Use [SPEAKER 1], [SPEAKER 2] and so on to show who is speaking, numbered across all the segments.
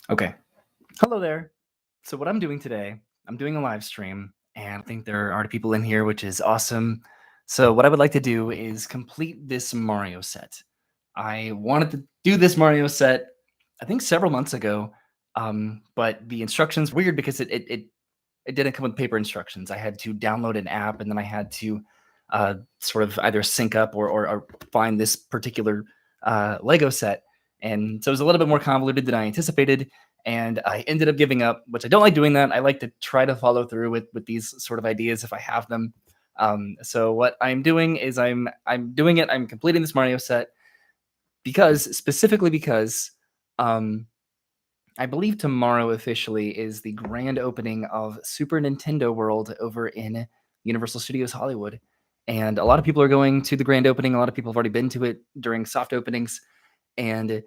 [SPEAKER 1] Okay. Hello there. So what I'm doing today, I'm doing a live stream, and I think there are people in here, which is awesome. So what I would like to do is complete this Mario set. I wanted to do this Mario set, I think several months ago, but the instructions weird because it didn't come with paper instructions. I had to download an app, and then I had to sort of either sync up or find this particular Lego set. And so it was a little bit more convoluted than I anticipated, and I ended up giving up, which I don't like doing that. I like to try to follow through with these sort of ideas if I have them. So what I'm doing is I'm doing it. I'm completing this Mario set specifically because um, I believe tomorrow officially is the grand opening of Super Nintendo World over in Universal Studios Hollywood. And a lot of people are going to the grand opening. A lot of people have already been to it during soft openings. And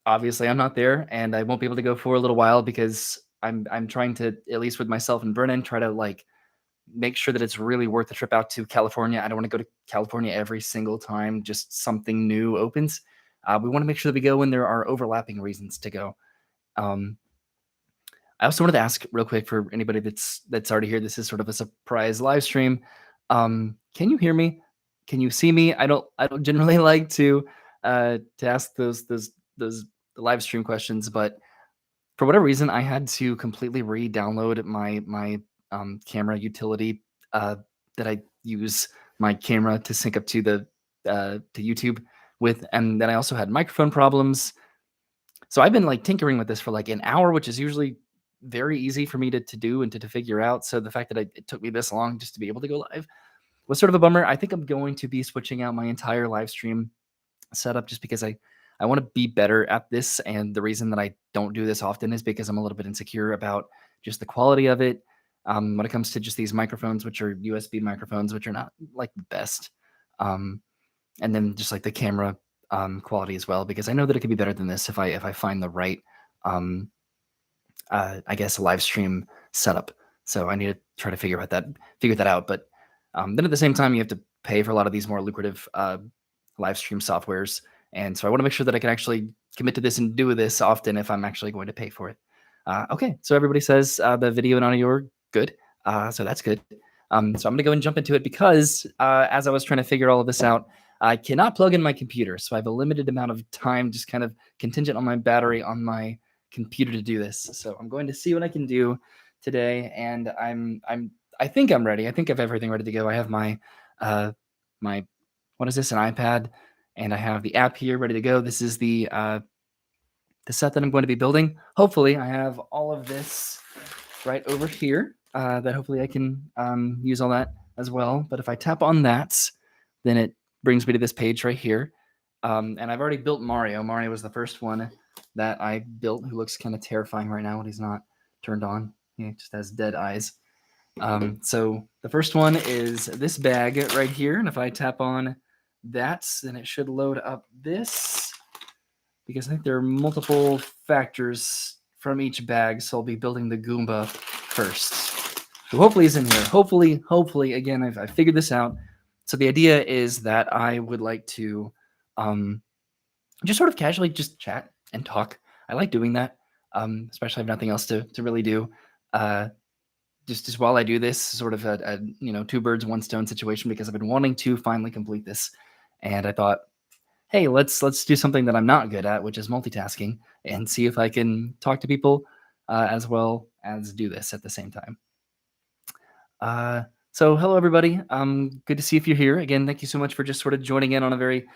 [SPEAKER 1] obviously I'm not there, and I won't be able to go for a little while because I'm trying to, at least with myself and Vernon, try to like make sure that it's really worth the trip out to California. I don't want to go to California every single time just something new opens. We want to make sure that we go when there are overlapping reasons to go. Um, I also wanted to ask real quick for anybody that's already here. This is sort of a surprise live stream. Can you hear me? Can you see me? I don't generally like to ask those live stream questions, but for whatever reason, I had to completely re-download my camera utility that I use my camera to sync up to the to YouTube with, and then I also had microphone problems. So I've been like tinkering with this for like an hour, which is usually very easy for me to do and to figure out. So the fact that it took me this long just to be able to go live was sort of a bummer. I think I'm going to be switching out my entire live stream setup just because I want to be better at this. And the reason that I don't do this often is because I'm a little bit insecure about just the quality of it. When it comes to just these microphones, which are USB microphones, which are not like the best. Um, and then just like the camera quality as well, because I know that it could be better than this if I find the right um, I guess live stream setup. So I need to try to figure that out. But then at the same time, you have to pay for a lot of these more lucrative live stream softwares, and so I want to make sure that I can actually commit to this and do this often if I'm actually going to pay for it. Okay, so everybody says the video and audio are good, so that's good. So I'm gonna go and jump into it because as I was trying to figure all of this out, I cannot plug in my computer, so I have a limited amount of time, just kind of contingent on my battery on my computer to do this. So I'm going to see what I can do today, and I think I'm ready. I think I have everything ready to go. I have my what is this, an iPad, and I have the app here ready to go. This is the set that I'm going to be building. Hopefully, I have all of this right over here. That hopefully I can use all that as well. But if I tap on that, then it brings me to this page right here. And I've already built Mario. Mario was the first one that I built, who looks kind of terrifying right now when he's not turned on. He just has dead eyes. So the first one is this bag right here. And if I tap on that, then it should load up this, because I think there are multiple factors from each bag. So I'll be building the Goomba first, who hopefully is in here. Hopefully, again, I've figured this out. So the idea is that I would like to just sort of casually just chat and talk. I like doing that, especially if nothing else to really do. Just while I do this, sort of a two birds one stone situation, because I've been wanting to finally complete this, and I thought, hey, let's do something that I'm not good at, which is multitasking, and see if I can talk to people as well as do this at the same time. So hello everybody. Good to see if you're here again. Thank you so much for just sort of joining in on a very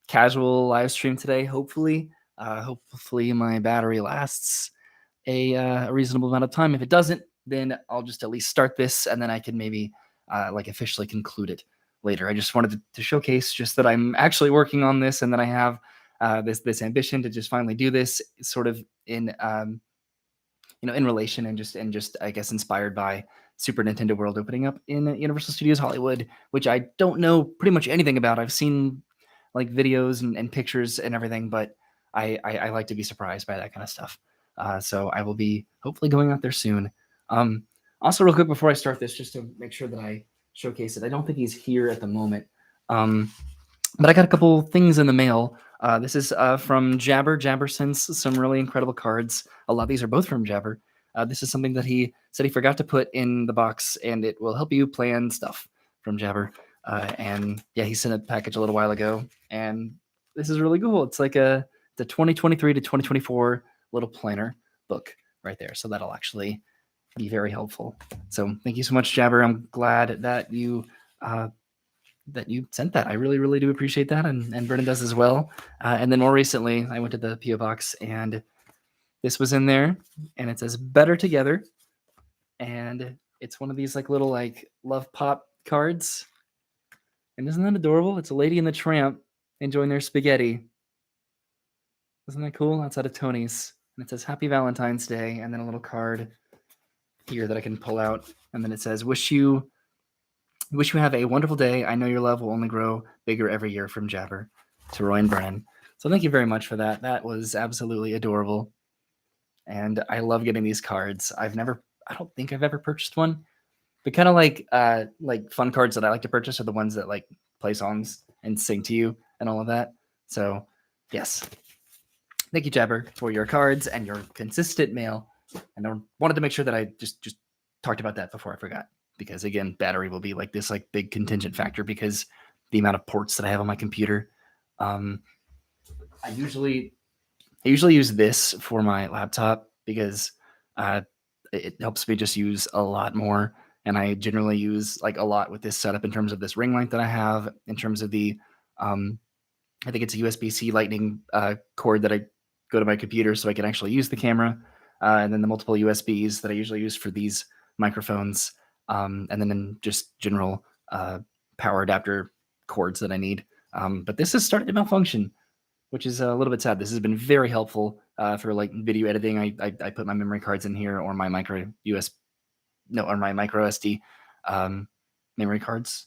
[SPEAKER 1] casual live stream today. Hopefully my battery lasts a reasonable amount of time. If it doesn't, then I'll just at least start this, and then I can maybe like officially conclude it later. I just wanted to showcase just that I'm actually working on this, and that I have this ambition to just finally do this, sort of in in relation and just I guess inspired by Super Nintendo World opening up in Universal Studios Hollywood, which I don't know pretty much anything about. I've seen like videos and pictures and everything, but I like to be surprised by that kind of stuff. So I will be hopefully going out there soon. Also, real quick before I start this, just to make sure that I showcase it, I don't think he's here at the moment. But I got a couple things in the mail. This is from Jabber. Jabber sends some really incredible cards. A lot of these are both from Jabber. This is something that he said he forgot to put in the box, and it will help you plan stuff from Jabber. And yeah, he sent a package a little while ago, and this is really cool. It's like the 2023 to 2024 little planner book right there. So that'll actually be very helpful. So thank you so much, Jabber. I'm glad that you sent that. I really, really do appreciate that, and Brennan does as well. And then more recently, I went to the PO box, and this was in there, and it says "Better Together," and it's one of these like little like love pop cards. And isn't that adorable? It's a lady and the tramp enjoying their spaghetti. Isn't that cool? Outside of Tony's, and it says "Happy Valentine's Day," and then a little card here that I can pull out, and then it says "Wish you have a wonderful day. I know your love will only grow bigger every year from Jabber to Roy and Brennan." So thank you very much for that. That was absolutely adorable. And I love getting these cards. I don't think I've ever purchased one, but kind of like fun cards that I like to purchase are the ones that like play songs and sing to you and all of that. So yes, thank you, Jabber, for your cards and your consistent mail. And I wanted to make sure that I just talked about that before I forgot, because again, battery will be like this like big contingent factor because the amount of ports that I have on my computer. I usually use this for my laptop because it helps me just use a lot more. And I generally use like a lot with this setup in terms of this ring light that I have, in terms of the, I think it's a USB-C lightning cord that I go to my computer so I can actually use the camera. And then the multiple USBs that I usually use for these microphones. And then in just general power adapter cords that I need. But this has started to malfunction, which is a little bit sad. This has been very helpful for like video editing. I put my memory cards in here, or my micro SD memory cards.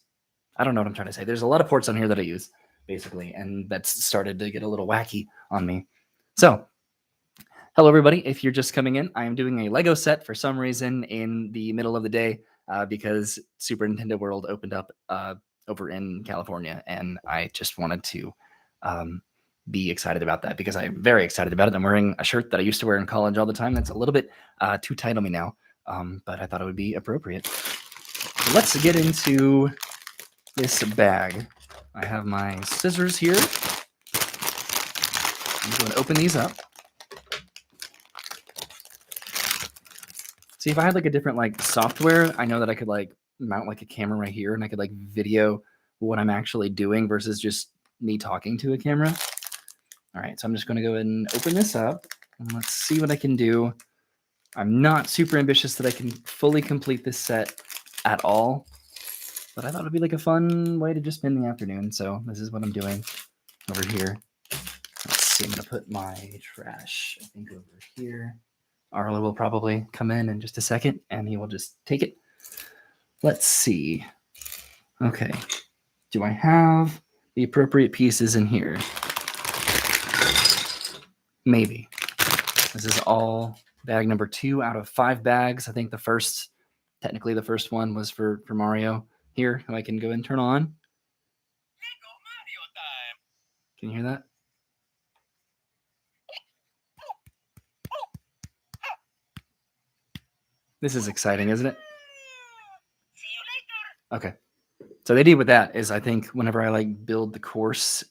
[SPEAKER 1] I don't know what I'm trying to say. There's a lot of ports on here that I use basically, and that's started to get a little wacky on me. So hello, everybody. If you're just coming in, I am doing a Lego set for some reason in the middle of the day because Super Nintendo World opened up over in California, and I just wanted to be excited about that because I'm very excited about it. I'm wearing a shirt that I used to wear in college all the time. That's a little bit too tight on me now, but I thought it would be appropriate. So let's get into this bag. I have my scissors here. I'm going to open these up. See, if I had like a different like software, I know that I could like mount like a camera right here, and I could like video what I'm actually doing versus just me talking to a camera. All right, so I'm just going to go ahead and open this up, and let's see what I can do. I'm not super ambitious that I can fully complete this set at all, but I thought it'd be like a fun way to just spend the afternoon. So this is what I'm doing over here. Let's see, I'm going to put my trash, I think, over here. Arlo will probably come in just a second, and he will just take it. Let's see. Okay. Do I have the appropriate pieces in here? Maybe. This is all bag number 2 out of 5 bags. I think technically the first one was for Mario here, who I can go and turn on. Can you hear that? This is exciting, isn't it? Okay. So the idea with that is, I think whenever I like build the course,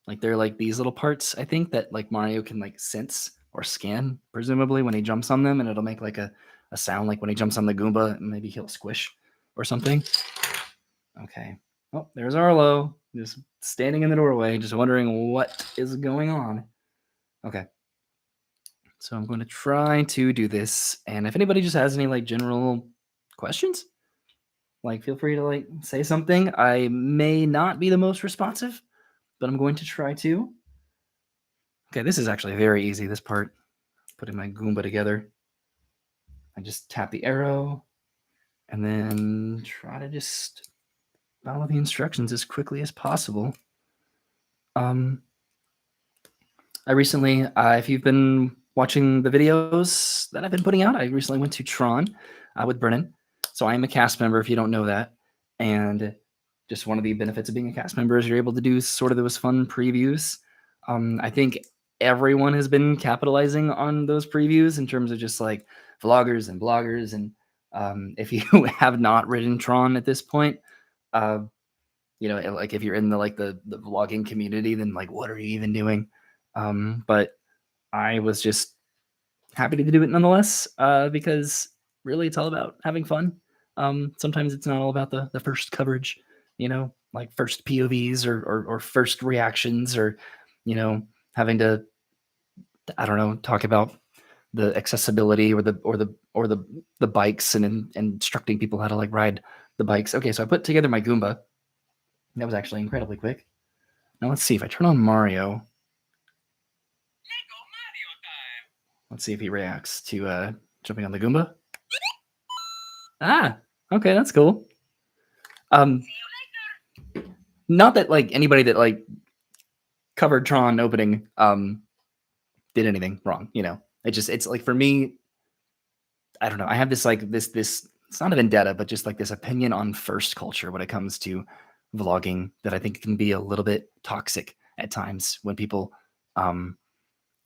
[SPEAKER 1] like they're like these little parts, I think, that like Mario can like sense or scan, presumably, when he jumps on them, and it'll make like a sound like when he jumps on the Goomba, and maybe he'll squish or something. Okay. Oh, there's Arlo, just standing in the doorway, just wondering what is going on. Okay. So I'm going to try to do this, and if anybody just has any like general questions, like feel free to like say something. I may not be the most responsive, but I'm going to try to. Okay, this is actually very easy, this part. Putting my Goomba together. I just tap the arrow and then try to just follow the instructions as quickly as possible. I recently, if you've been watching the videos that I've been putting out, I recently went to Tron with Brennan. So I am a cast member, if you don't know that. And just one of the benefits of being a cast member is you're able to do sort of those fun previews. I think everyone has been capitalizing on those previews in terms of just like vloggers and bloggers. And if you have not ridden Tron at this point, like if you're in the vlogging community, then like, what are you even doing? But I was just happy to do it nonetheless, because really it's all about having fun. Sometimes it's not all about the first coverage, like first POVs or first reactions, or having to, I don't know, talk about the accessibility or the bikes and instructing people how to like ride the bikes. Okay, so I put together my Goomba. That was actually incredibly quick. Now let's see if I turn on Mario. Let's see if he reacts to jumping on the Goomba. Ah, okay, that's cool. Not that like anybody that like covered Tron opening did anything wrong, it's like, for me, I don't know, I have this like this it's not a vendetta, but just like this opinion on first culture when it comes to vlogging that I think can be a little bit toxic at times when people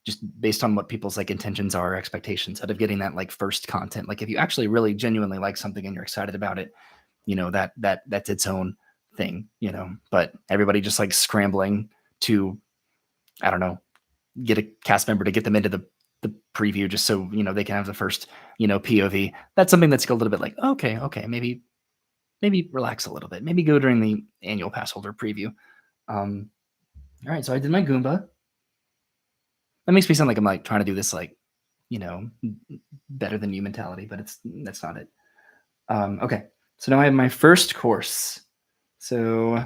[SPEAKER 1] just based on what people's like intentions are or expectations out of getting that like first content. Like if you actually really genuinely like something and you're excited about it, that's its own thing, but everybody just like scrambling to, I don't know, get a cast member to get them into the preview just so they can have the first POV. That's something that's a little bit like, okay, maybe relax a little bit, maybe go during the annual pass holder preview. All right, so I did my Goomba. That makes me sound like I'm like trying to do this like better than you mentality, but that's not it. Okay, so now I have my first course. So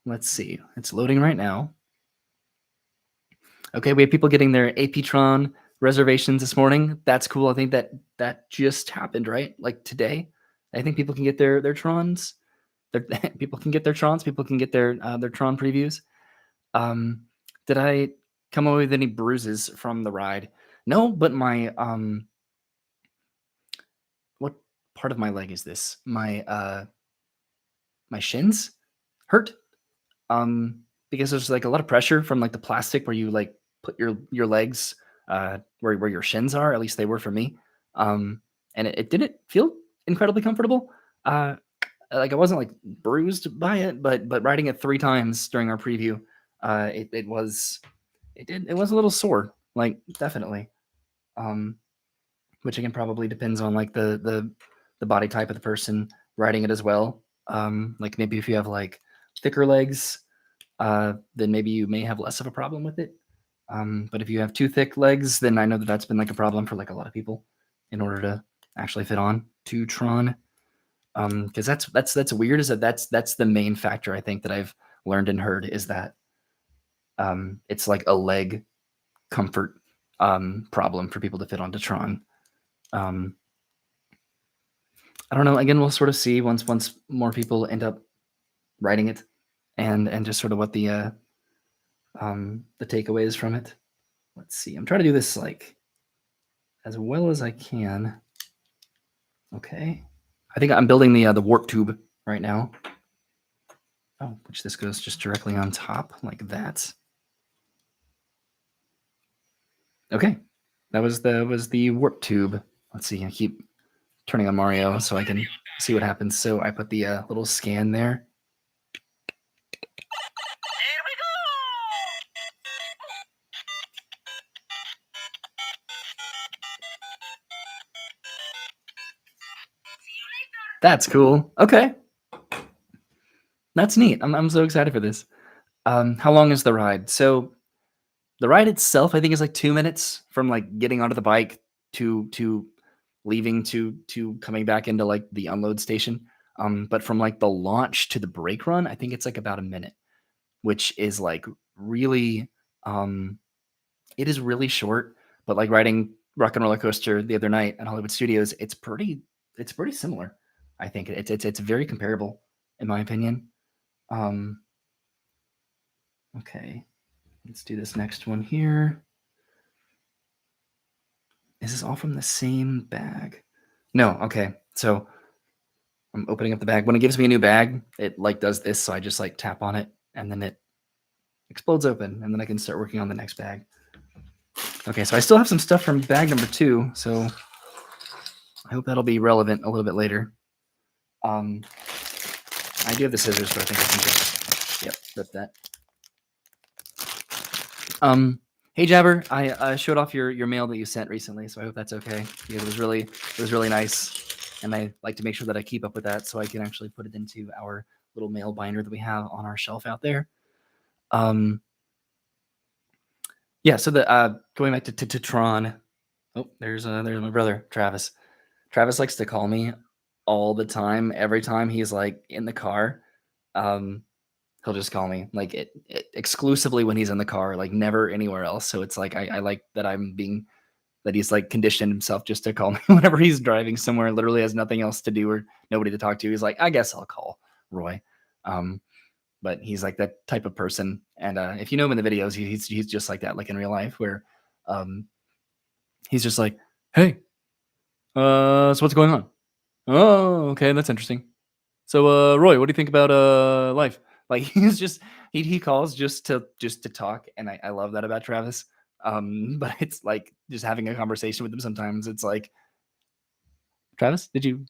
[SPEAKER 1] let's see, it's loading right now. Okay, we have people getting their AP Tron reservations this morning. That's cool. I think that just happened, right? Like today. I think people can get their Trons. People can get their Trons. People can get their Tron previews. Did I come away with any bruises from the ride? No, but my what part of my leg is this? My shins hurt. Because there's like a lot of pressure from like the plastic where you like put your legs where your shins are. At least they were for me. And it didn't feel incredibly comfortable. Like I wasn't like bruised by it, but riding it 3 times during our preview, it was a little sore, like definitely. Which again probably depends on like the body type of the person riding it as well. Like maybe if you have like thicker legs, then maybe you may have less of a problem with it. But if you have too thick legs, then I know that's been like a problem for like a lot of people in order to actually fit on to Tron. Because that's weird. Is that's the main factor I think that I've learned and heard is that it's like a leg comfort problem for people to fit onto Tron. I don't know. Again, we'll sort of see once more people end up writing it, and just sort of what the takeaways from it. Let's see. I'm trying to do this like as well as I can. Okay. I think I'm building the warp tube right now. Oh, which this goes just directly on top like that. Okay. That was the warp tube. Let's see. I keep turning on Mario so I can see what happens. So I put the little scan there. That's cool. Okay. That's neat. I'm so excited for this. How long is the ride? So the ride itself, I think, is like 2 minutes from like getting onto the bike to leaving to coming back into like the unload station. But from like the launch to the brake run, I think it's like about a minute, which is like really it is really short. But like riding Rock and Roller Coaster the other night at Hollywood Studios, it's pretty similar. I think it's very comparable in my opinion. Okay, let's do this next one here. Is this all from the same bag? No, okay. So I'm opening up the bag. When it gives me a new bag, it like does this, so I just like tap on it and then it explodes open, and then I can start working on the next bag. Okay, so I still have some stuff from bag number 2, so I hope that'll be relevant a little bit later. I do have the scissors, so I think I can just rip that. Hey Jabber, I showed off your mail that you sent recently, so I hope that's okay. It was really nice, and I like to make sure that I keep up with that so I can actually put it into our little mail binder that we have on our shelf out there. Yeah. So the going back to Tron. Oh, there's my brother Travis. Travis likes to call me all the time. Every time he's like in the car, he'll just call me like it exclusively when he's in the car, like never anywhere else. So it's like I like that that he's like conditioned himself just to call me whenever he's driving somewhere, literally has nothing else to do or nobody to talk to. He's like, I guess I'll call Roy. But he's like that type of person. And if you know him in the videos, he's just like that, like in real life, where he's just like, hey, so what's going on? Oh, okay, that's interesting. So Roy, what do you think about life? Like he calls just to talk, and I love that about Travis. But it's like just having a conversation with him sometimes. It's like, Travis, did you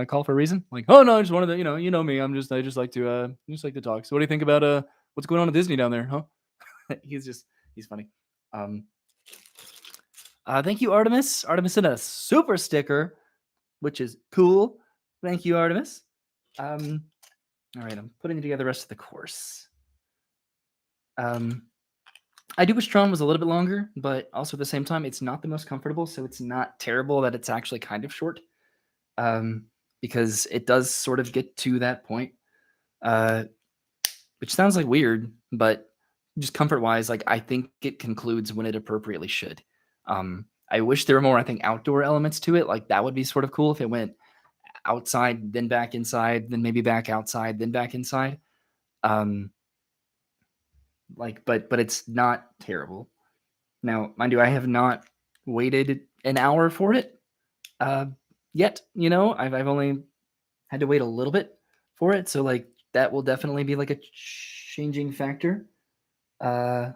[SPEAKER 1] call for a reason? Like, oh no, I just wanted to, you know me. I just like to talk. So what do you think about what's going on at Disney down there, huh? he's funny. Thank you, Artemis. Artemis sent a super sticker, which is cool. Thank you, Artemis. All right, I'm putting together the rest of the course. I do wish Tron was a little bit longer, but also at the same time, it's not the most comfortable, so it's not terrible that it's actually kind of short. Because it does sort of get to that point, which sounds like weird, but just comfort-wise, like I think it concludes when it appropriately should. I wish there were more, I think, outdoor elements to it. Like that would be sort of cool if it went outside, then back inside, then maybe back outside, then back inside. But it's not terrible. Now, mind you, I have not waited an hour for it yet. You know, I've only had to wait a little bit for it, so like that will definitely be like a changing factor. You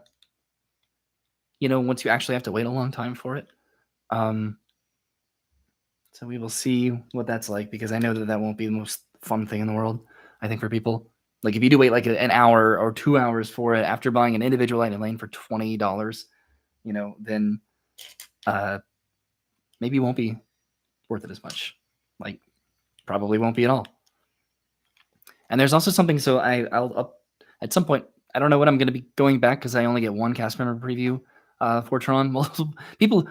[SPEAKER 1] know, once you actually have to wait a long time for it. So we will see what that's like, because I know that won't be the most fun thing in the world, I think, for people. Like if you do wait like an hour or 2 hours for it after buying an individual lightning lane for $20, you know, then maybe it won't be worth it as much. Like probably won't be at all. And there's also something, so I'll at some point, I don't know when I'm going to be going back, because I only get one cast member preview for Tron. Multiple people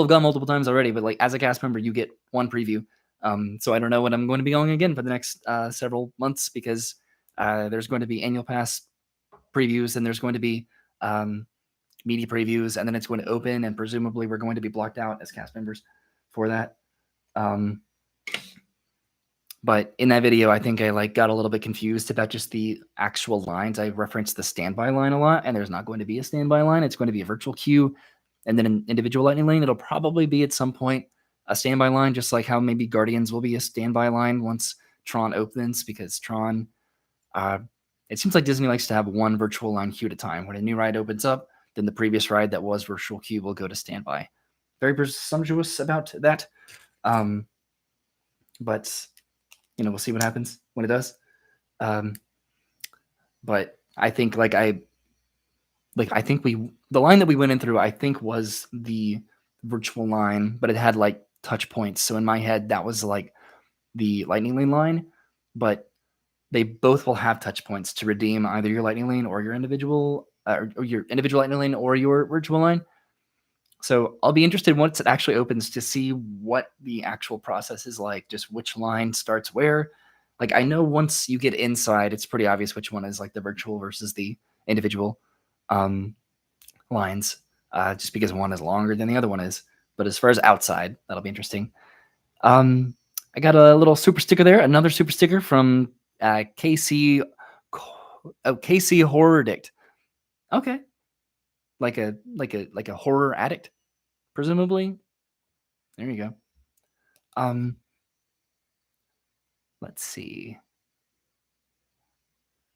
[SPEAKER 1] have gone multiple times already, but like as a cast member, you get one preview. So I don't know when I'm going to be going again for the next several months, because there's going to be annual pass previews, and there's going to be media previews, and then it's going to open, and presumably we're going to be blocked out as cast members for that. But in that video, I think I like got a little bit confused about just the actual lines. I referenced the standby line a lot, and there's not going to be a standby line. It's going to be a virtual queue, and then an individual lightning lane. It'll probably be at some point a standby line, just like how maybe Guardians will be a standby line once Tron opens, because Tron, it seems like Disney likes to have one virtual line queue at a time. When a new ride opens up, then the previous ride that was virtual queue will go to standby. Very presumptuous about that. But you know, we'll see what happens when it does. But I think the line that we went in through, I think, was the virtual line, but it had like touch points. So in my head, that was like the lightning lane line, but they both will have touch points to redeem either your lightning lane or your individual lightning lane or your virtual line. So I'll be interested once it actually opens to see what the actual process is like, just which line starts where. Like I know once you get inside, it's pretty obvious which one is like the virtual versus the individual lines, just because one is longer than the other one is. But as far as outside, that'll be interesting. I got a little super sticker there, another super sticker from KC Horror Addict. Okay, like a horror addict, presumably. There you go. let's see.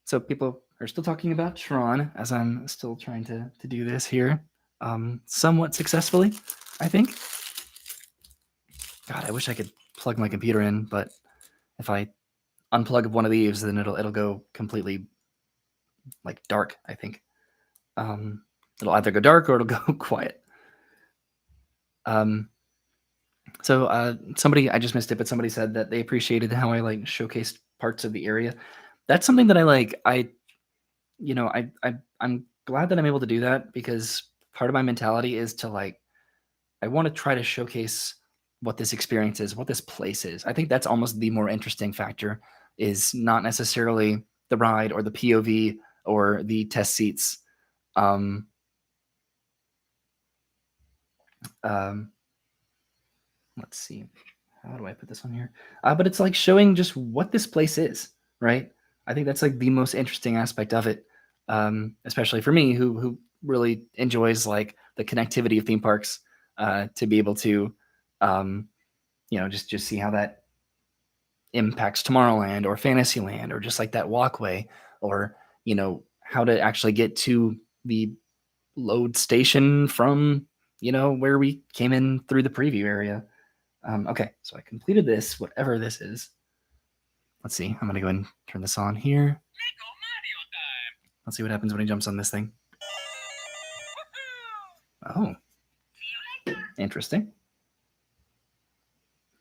[SPEAKER 1] So people are still talking about Tron as I'm still trying to do this here, somewhat successfully, I think. God, I wish I could plug my computer in, but if I unplug one of these, then it'll go completely like dark, I think. It'll either go dark or it'll go quiet. So somebody, I just missed it, but somebody said that they appreciated how I like showcased parts of the area. That's something that I like. I'm glad that I'm able to do that because part of my mentality is to like, I want to try to showcase what this experience is, what this place is. I think that's almost the more interesting factor, is not necessarily the ride or the POV or the test seats. Um, let's see. How do I put this on here? But it's like showing just what this place is, right? I think that's like the most interesting aspect of it, especially for me, who really enjoys like the connectivity of theme parks, to be able to, just see how that impacts Tomorrowland or Fantasyland, or just like that walkway, or how to actually get to the load station from where we came in through the preview area. Okay, so I completed this, whatever this is. Let's see. I'm gonna go ahead and turn this on here. Let's see what happens when he jumps on this thing. Oh, interesting.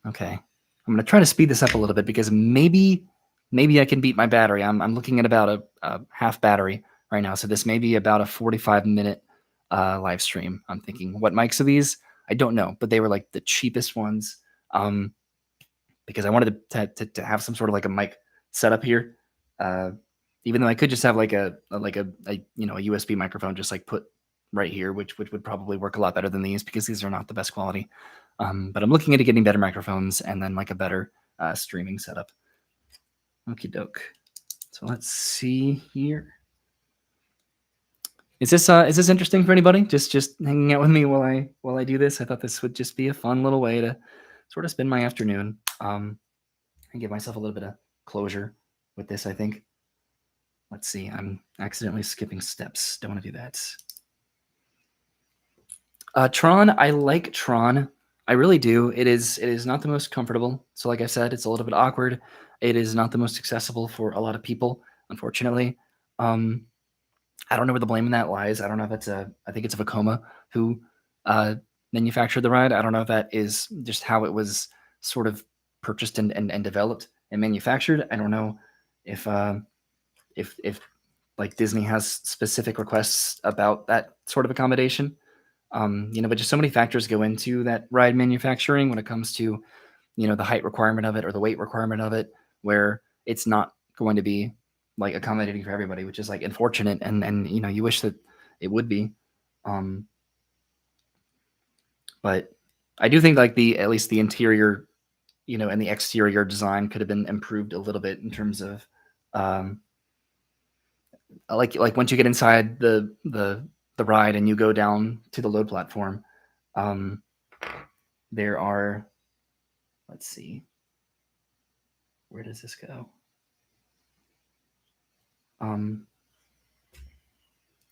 [SPEAKER 1] Okay, I'm gonna try to speed this up a little bit because maybe I can beat my battery. I'm looking at about a half battery right now, so this may be about a 45-minute live stream. I'm thinking, what mics are these? I don't know, but they were like the cheapest ones, because I wanted to have some sort of like a mic setup here. Even though I could just have like a USB microphone just like put right here, which would probably work a lot better than these because these are not the best quality. But I'm looking into getting better microphones and then like a better streaming setup. Okie doke. So let's see here. Is this interesting for anybody? Just hanging out with me while I do this. I thought this would just be a fun little way to sort of spend my afternoon, and give myself a little bit of closure with this, I think. Let's see. I'm accidentally skipping steps. Don't want to do that. Tron, I like Tron. I really do. It is not the most comfortable. So like I said, it's a little bit awkward. It is not the most accessible for a lot of people, unfortunately. I don't know where the blame in that lies. I don't know if I think it's Vekoma who manufactured the ride. I don't know if that is just how it was sort of purchased and developed and manufactured. I don't know if like Disney has specific requests about that sort of accommodation. But just so many factors go into that ride manufacturing when it comes to, the height requirement of it or the weight requirement of it, where it's not going to be like accommodating for everybody, which is like unfortunate. And you wish that it would be. But I do think like at least the interior, and the exterior design could have been improved a little bit in terms of, like once you get inside the ride and you go down to the load platform, there are, let's see, where does this go?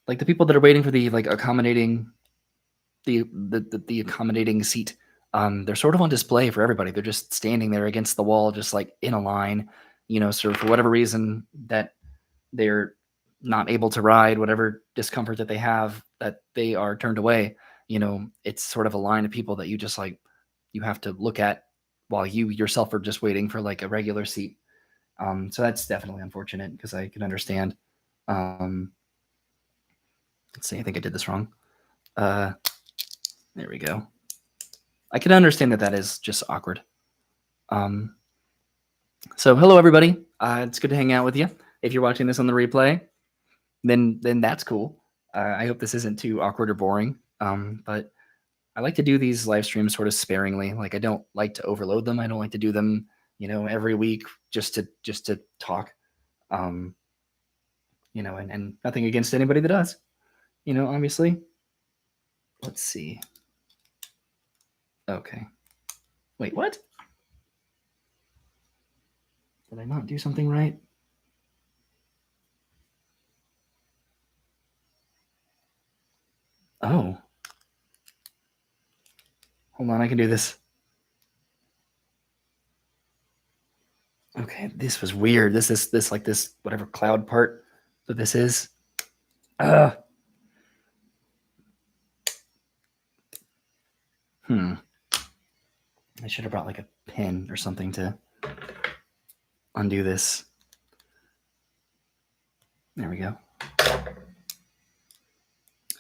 [SPEAKER 1] Like the people that are waiting for the like accommodating the accommodating seat, they're sort of on display for everybody. They're just standing there against the wall, just like in a line, sort of for whatever reason that they're not able to ride, whatever discomfort that they have, that they are turned away. It's sort of a line of people that you just like, you have to look at while you yourself are just waiting for like a regular seat. So that's definitely unfortunate because I can understand. Let's see, I think I did this wrong. There we go. I can understand that is just awkward. So hello everybody. It's good to hang out with you. If you're watching this on the replay, then that's cool. I hope this isn't too awkward or boring. But I like to do these live streams sort of sparingly. Like I don't like to overload them. I don't like to do them, every week just to talk. And nothing against anybody that does. Obviously. Let's see. Okay. Wait, what? Did I not do something right? Oh. Hold on, I can do this. Okay, this was weird. This like this whatever cloud part that this is. I should have brought like a pin or something to undo this. There we go.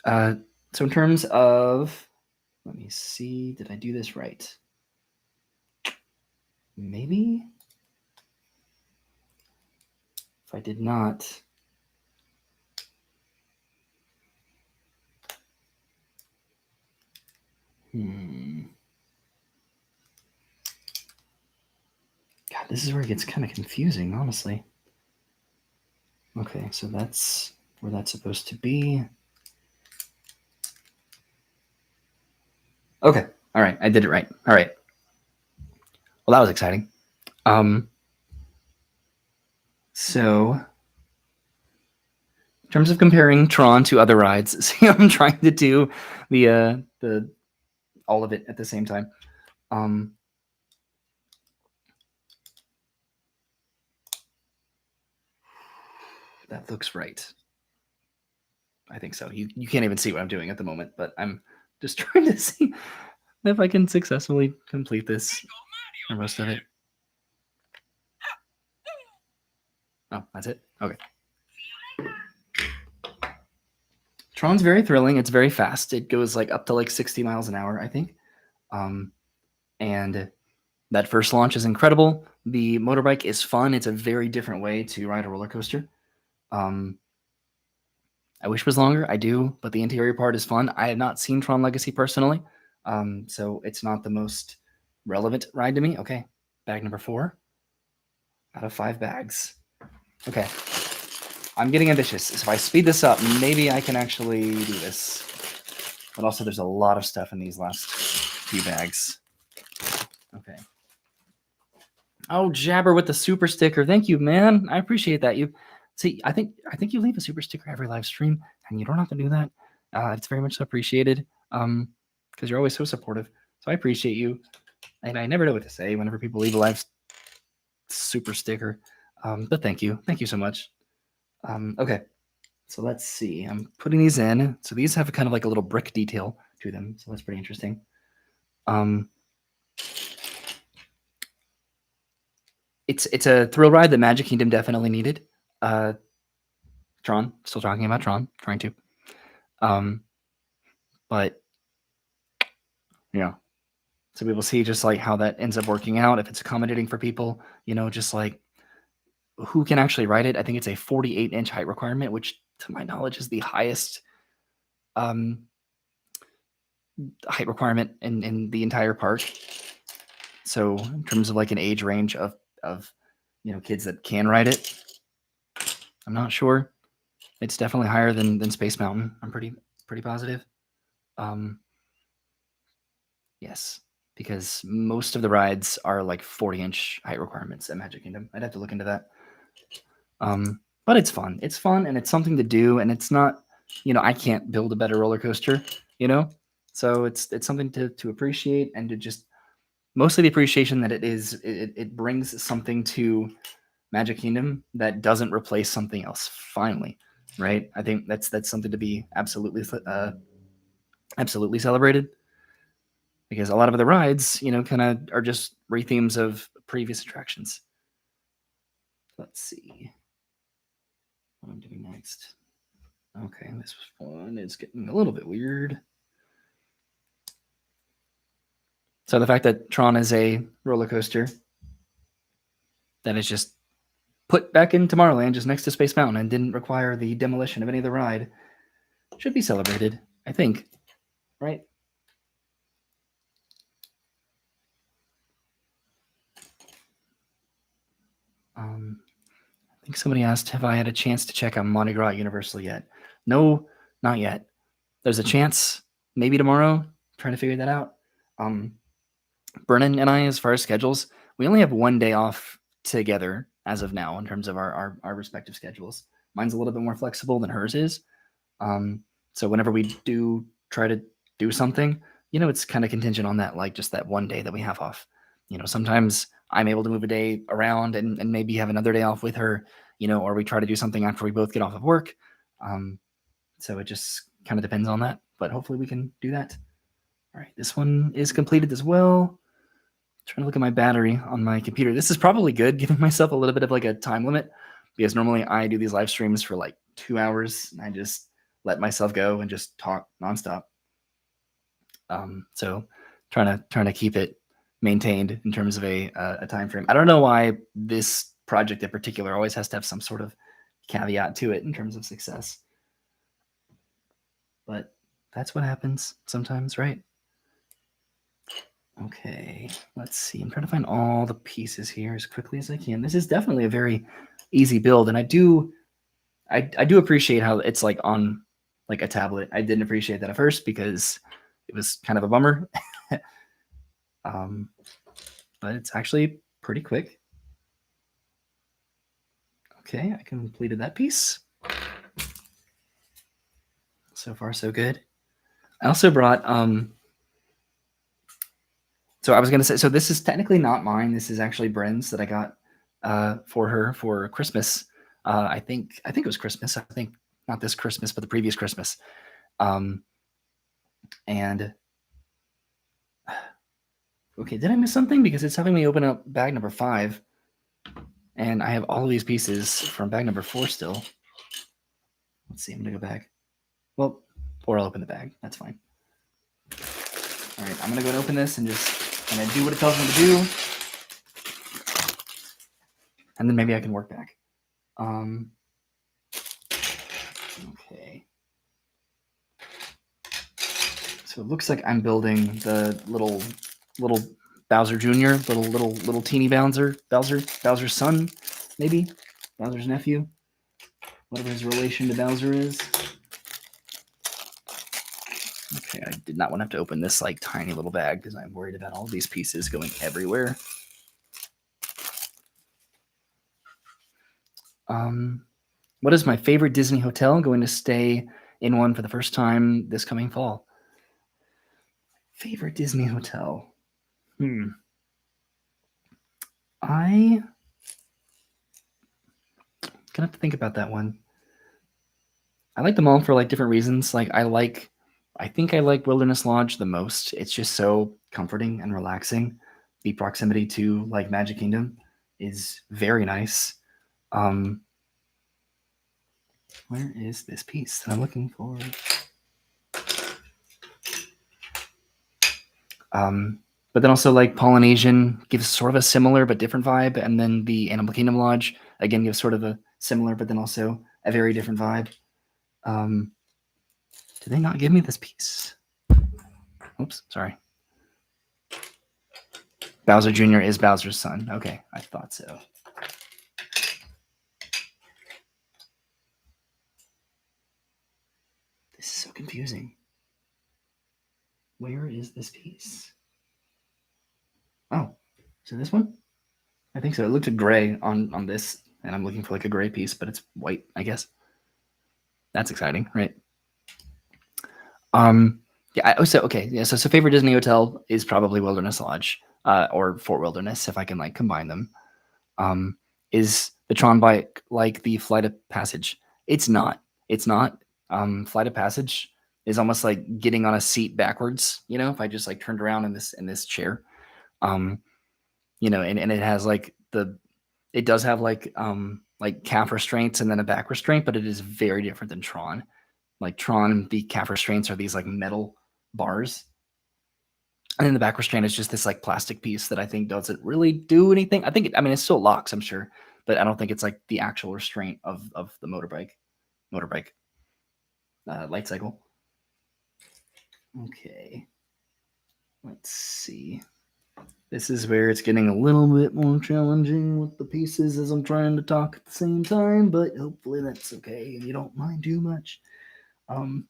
[SPEAKER 1] So in terms of, let me see, did I do this right? Maybe? If I did not, God, this is where it gets kind of confusing, honestly. Okay, so that's where that's supposed to be. Okay, all right, I did it right. All right. Well, that was exciting. So in terms of comparing Tron to other rides, see, I'm trying to do the all of it at the same time. That looks right. I think so. You can't even see what I'm doing at the moment, but I'm just trying to see if I can successfully complete this or most of it. Oh, that's it? Okay. Tron's very thrilling. It's very fast. It goes like up to like 60 miles an hour, I think. And that first launch is incredible. The motorbike is fun. It's a very different way to ride a roller coaster. I wish it was longer. I do, but the interior part is fun. I have not seen Tron Legacy personally, so it's not the most relevant ride to me. Okay, bag number 4 out of 5 bags. Okay, I'm getting ambitious. So if I speed this up, maybe I can actually do this. But also, there's a lot of stuff in these last few bags. Okay. Oh, Jabber with the super sticker. Thank you, man. I appreciate that. You see, I think you leave a super sticker every live stream, and you don't have to do that. It's very much appreciated. Because you're always so supportive. So I appreciate you. And I never know what to say whenever people leave a live super sticker. But thank you. Thank you so much. Okay. So let's see. I'm putting these in. So these have kind of like a little brick detail to them. So that's pretty interesting. It's a thrill ride that Magic Kingdom definitely needed. Tron, still talking about Tron, trying to. But yeah. So we will see just like how that ends up working out, if it's accommodating for people, just like who can actually ride it. I think it's a 48-inch height requirement, which to my knowledge is the highest height requirement in the entire park. So in terms of like an age range of kids that can ride it, I'm not sure. It's definitely higher than Space Mountain. I'm pretty positive. Yes, because most of the rides are like 40-inch height requirements at Magic Kingdom. I'd have to look into that. But it's fun. It's fun, and it's something to do, and it's not, I can't build a better roller coaster, So it's something to appreciate, and to just mostly the appreciation that it brings something to Magic Kingdom that doesn't replace something else. Finally, right? I think that's something to be absolutely celebrated, because a lot of the rides, kind of are just rethemes of previous attractions. Let's see what I'm doing next. Okay, this was fun. It's getting a little bit weird. So the fact that Tron is a roller coaster that is just put back in Tomorrowland, just next to Space Mountain, and didn't require the demolition of any of the ride, should be celebrated, I think. Right? I think somebody asked, have I had a chance to check out Mardi Gras Universal yet? No, not yet. There's a chance, maybe tomorrow. Trying to figure that out. Brennan and I, as far as schedules, we only have one day off together as of now in terms of our respective schedules. Mine's a little bit more flexible than hers is. So whenever we do try to do something, it's kind of contingent on that, like just that one day that we have off. Sometimes I'm able to move a day around and maybe have another day off with her, or we try to do something after we both get off of work. So it just kind of depends on that, but hopefully we can do that. All right, this one is completed as well. Trying to look at my battery on my computer. This is probably good, giving myself a little bit of like a time limit, because normally I do these live streams for like 2 hours and I just let myself go and just talk nonstop. So trying to keep it maintained in terms of a time frame. I don't know why this project in particular always has to have some sort of caveat to it in terms of success, but that's what happens sometimes, right? Okay, let's see. I'm trying to find all the pieces here as quickly as I can. This is definitely a very easy build, and I do appreciate how it's like on like a tablet. I didn't appreciate that at first because it was kind of a bummer. But it's actually pretty quick. Okay, I completed that piece. So far, so good. I also brought so I was gonna say, so this is technically not mine. This is actually Bryn's that I got for her for Christmas. I think it was Christmas. I think not this Christmas, but the previous Christmas. And okay, did I miss something? Because it's having me open up bag number 5, and I have all these pieces from bag number 4 still. Let's see. I'm gonna go back. Well, or I'll open the bag. That's fine. All right, I'm gonna go and open this and just do what it tells me to do, and then maybe I can work back. Okay. So it looks like I'm building the little Bowser Jr., little teeny Bowser's son, maybe Bowser's nephew, whatever his relation to Bowser is. Okay, I did not want to have to open this like tiny little bag because I'm worried about all these pieces going everywhere. What is my favorite Disney hotel? I'm going to stay in one for the first time this coming fall. Favorite Disney hotel? I gonna have to think about that one. I like them all for like different reasons. Like I think I like Wilderness Lodge the most. It's just so comforting and relaxing. The proximity to like Magic Kingdom is very nice. Where is this piece that I'm looking for? But then also like Polynesian gives sort of a similar but different vibe, and then the Animal Kingdom Lodge again gives sort of a similar but then also a very different vibe. Did they not give me this piece? Oops, sorry. Bowser Jr. is Bowser's son. Okay, I thought so. This is so confusing. Where is this piece? Oh, is it this one? I think so. It looked gray on this, and I'm looking for like a gray piece, but it's white, I guess. That's exciting, right? Yeah. So okay. Yeah. So favorite Disney hotel is probably Wilderness Lodge, or Fort Wilderness if I can like combine them. Is the Tron bike like the Flight of Passage? It's not. It's not. Flight of Passage is almost like getting on a seat backwards. If I just like turned around in this chair, and it has like it does have like calf restraints and then a back restraint, but it is very different than Tron. Like Tron, the calf restraints are these like metal bars, and then the back restraint is just this like plastic piece that I think doesn't really do anything. I mean, it still locks, I'm sure, but I don't think it's like the actual restraint of the motorbike light cycle. Okay, let's see. This is where it's getting a little bit more challenging with the pieces as I'm trying to talk at the same time, but hopefully that's okay and you don't mind too much. I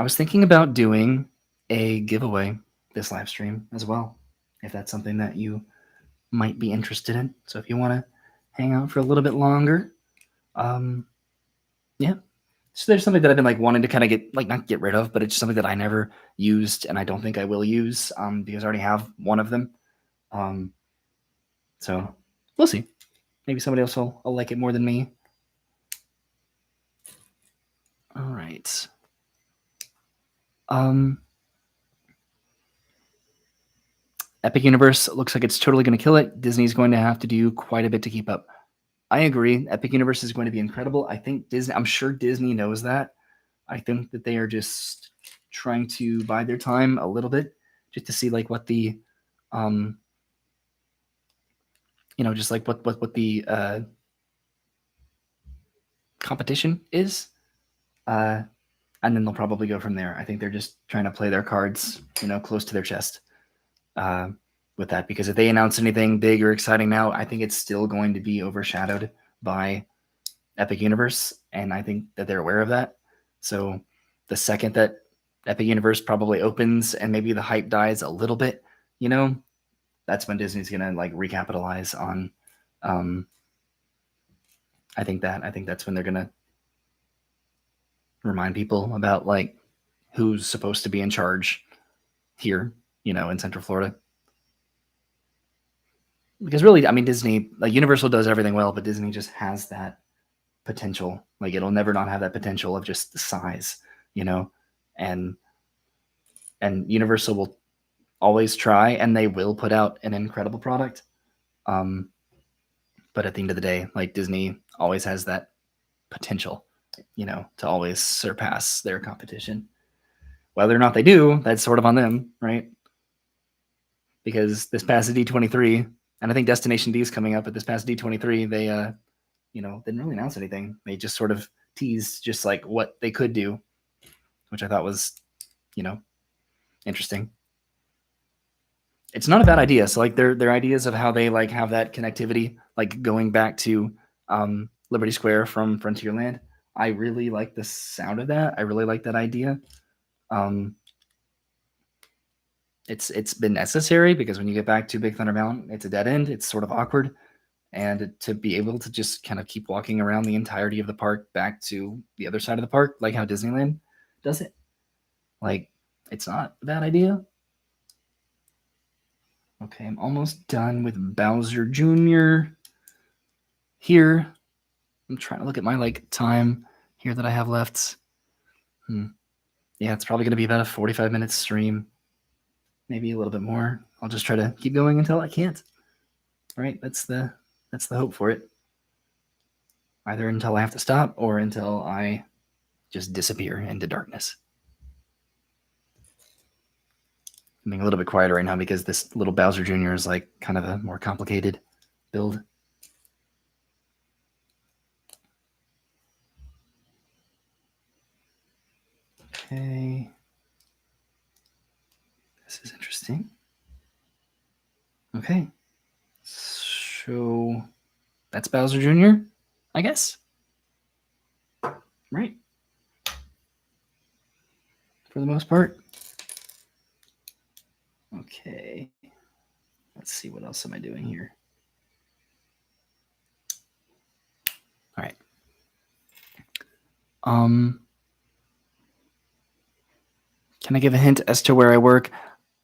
[SPEAKER 1] was thinking about doing a giveaway this live stream as well. if that's something that you might be interested in. So if you want to hang out for a little bit longer, yeah. So there's something that I've been like wanting to kind of get like not get rid of, but it's something that I never used and I don't think I will use because I already have one of them. So we'll see. Maybe somebody else will like it more than me. All right. Epic Universe looks like it's totally going to kill it. Disney's going to have to do quite a bit to keep up. I agree. Epic Universe is going to be incredible. I think Disney. I'm sure Disney knows that. I think that they are just trying to bide their time a little bit, just to see like what the, just like what the competition is, and then they'll probably go from there. I think they're just trying to play their cards, close to their chest, with that, because if they announce anything big or exciting now, I think it's still going to be overshadowed by Epic Universe, and I think that they're aware of that. So the second that Epic Universe probably opens and maybe the hype dies a little bit, that's when Disney's gonna like recapitalize on. I think that's when they're gonna remind people about like who's supposed to be in charge here, in Central Florida. Because really, I mean, Disney, like Universal does everything well, but Disney just has that potential. Like it'll never not have that potential of just the size, and Universal will always try, and they will put out an incredible product. But at the end of the day, like Disney always has that potential, to always surpass their competition. Whether or not they do, that's sort of on them, right? Because this past D23, and I think Destination D is coming up, but this past D23, they didn't really announce anything. They just sort of teased just like what they could do, which I thought was, interesting. It's not a bad idea. So like their ideas of how they like have that connectivity, like going back to Liberty Square from Frontierland. I really like the sound of that. I really like that idea. It's been necessary because when you get back to Big Thunder Mountain, it's a dead end. It's sort of awkward. And to be able to just kind of keep walking around the entirety of the park back to the other side of the park, like how Disneyland does it, like it's not a bad idea. Okay, I'm almost done with Bowser Jr. here. I'm trying to look at my like time here that I have left. Yeah, it's probably going to be about a 45-minute stream, maybe a little bit more. I'll just try to keep going until I can't. All right, that's the hope for it. Either until I have to stop or until I just disappear into darkness. I'm being a little bit quieter right now because this little Bowser Jr. is like kind of a more complicated build. Okay. This is interesting. Okay. So that's Bowser Jr., I guess. Right. For the most part. Okay. Let's see, what else am I doing here? All right. Can I give a hint as to where I work?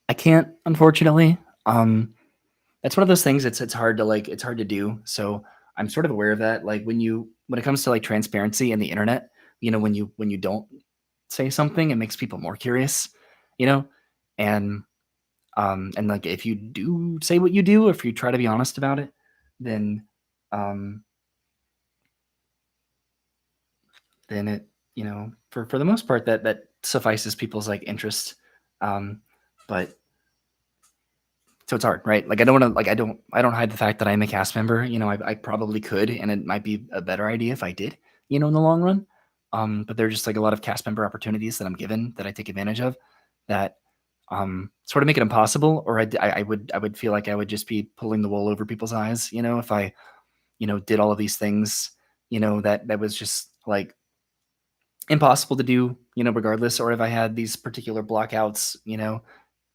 [SPEAKER 1] I can't, unfortunately. That's one of those things. It's hard to do. So I'm sort of aware of that. Like when it comes to like transparency in the internet, when you don't say something, it makes people more curious, and like if you do say what you do, if you try to be honest about it, then it, for the most part that suffices people's like interest. But so it's hard, right? Like I don't want to, like I don't hide the fact that I'm a cast member. I probably could, and it might be a better idea if I did, in the long run. But there are just like a lot of cast member opportunities that I'm given that I take advantage of that sort of make it impossible. Or I would feel like I would just be pulling the wool over people's eyes, if I, did all of these things, that was just like impossible to do, regardless. Or if I had these particular blockouts,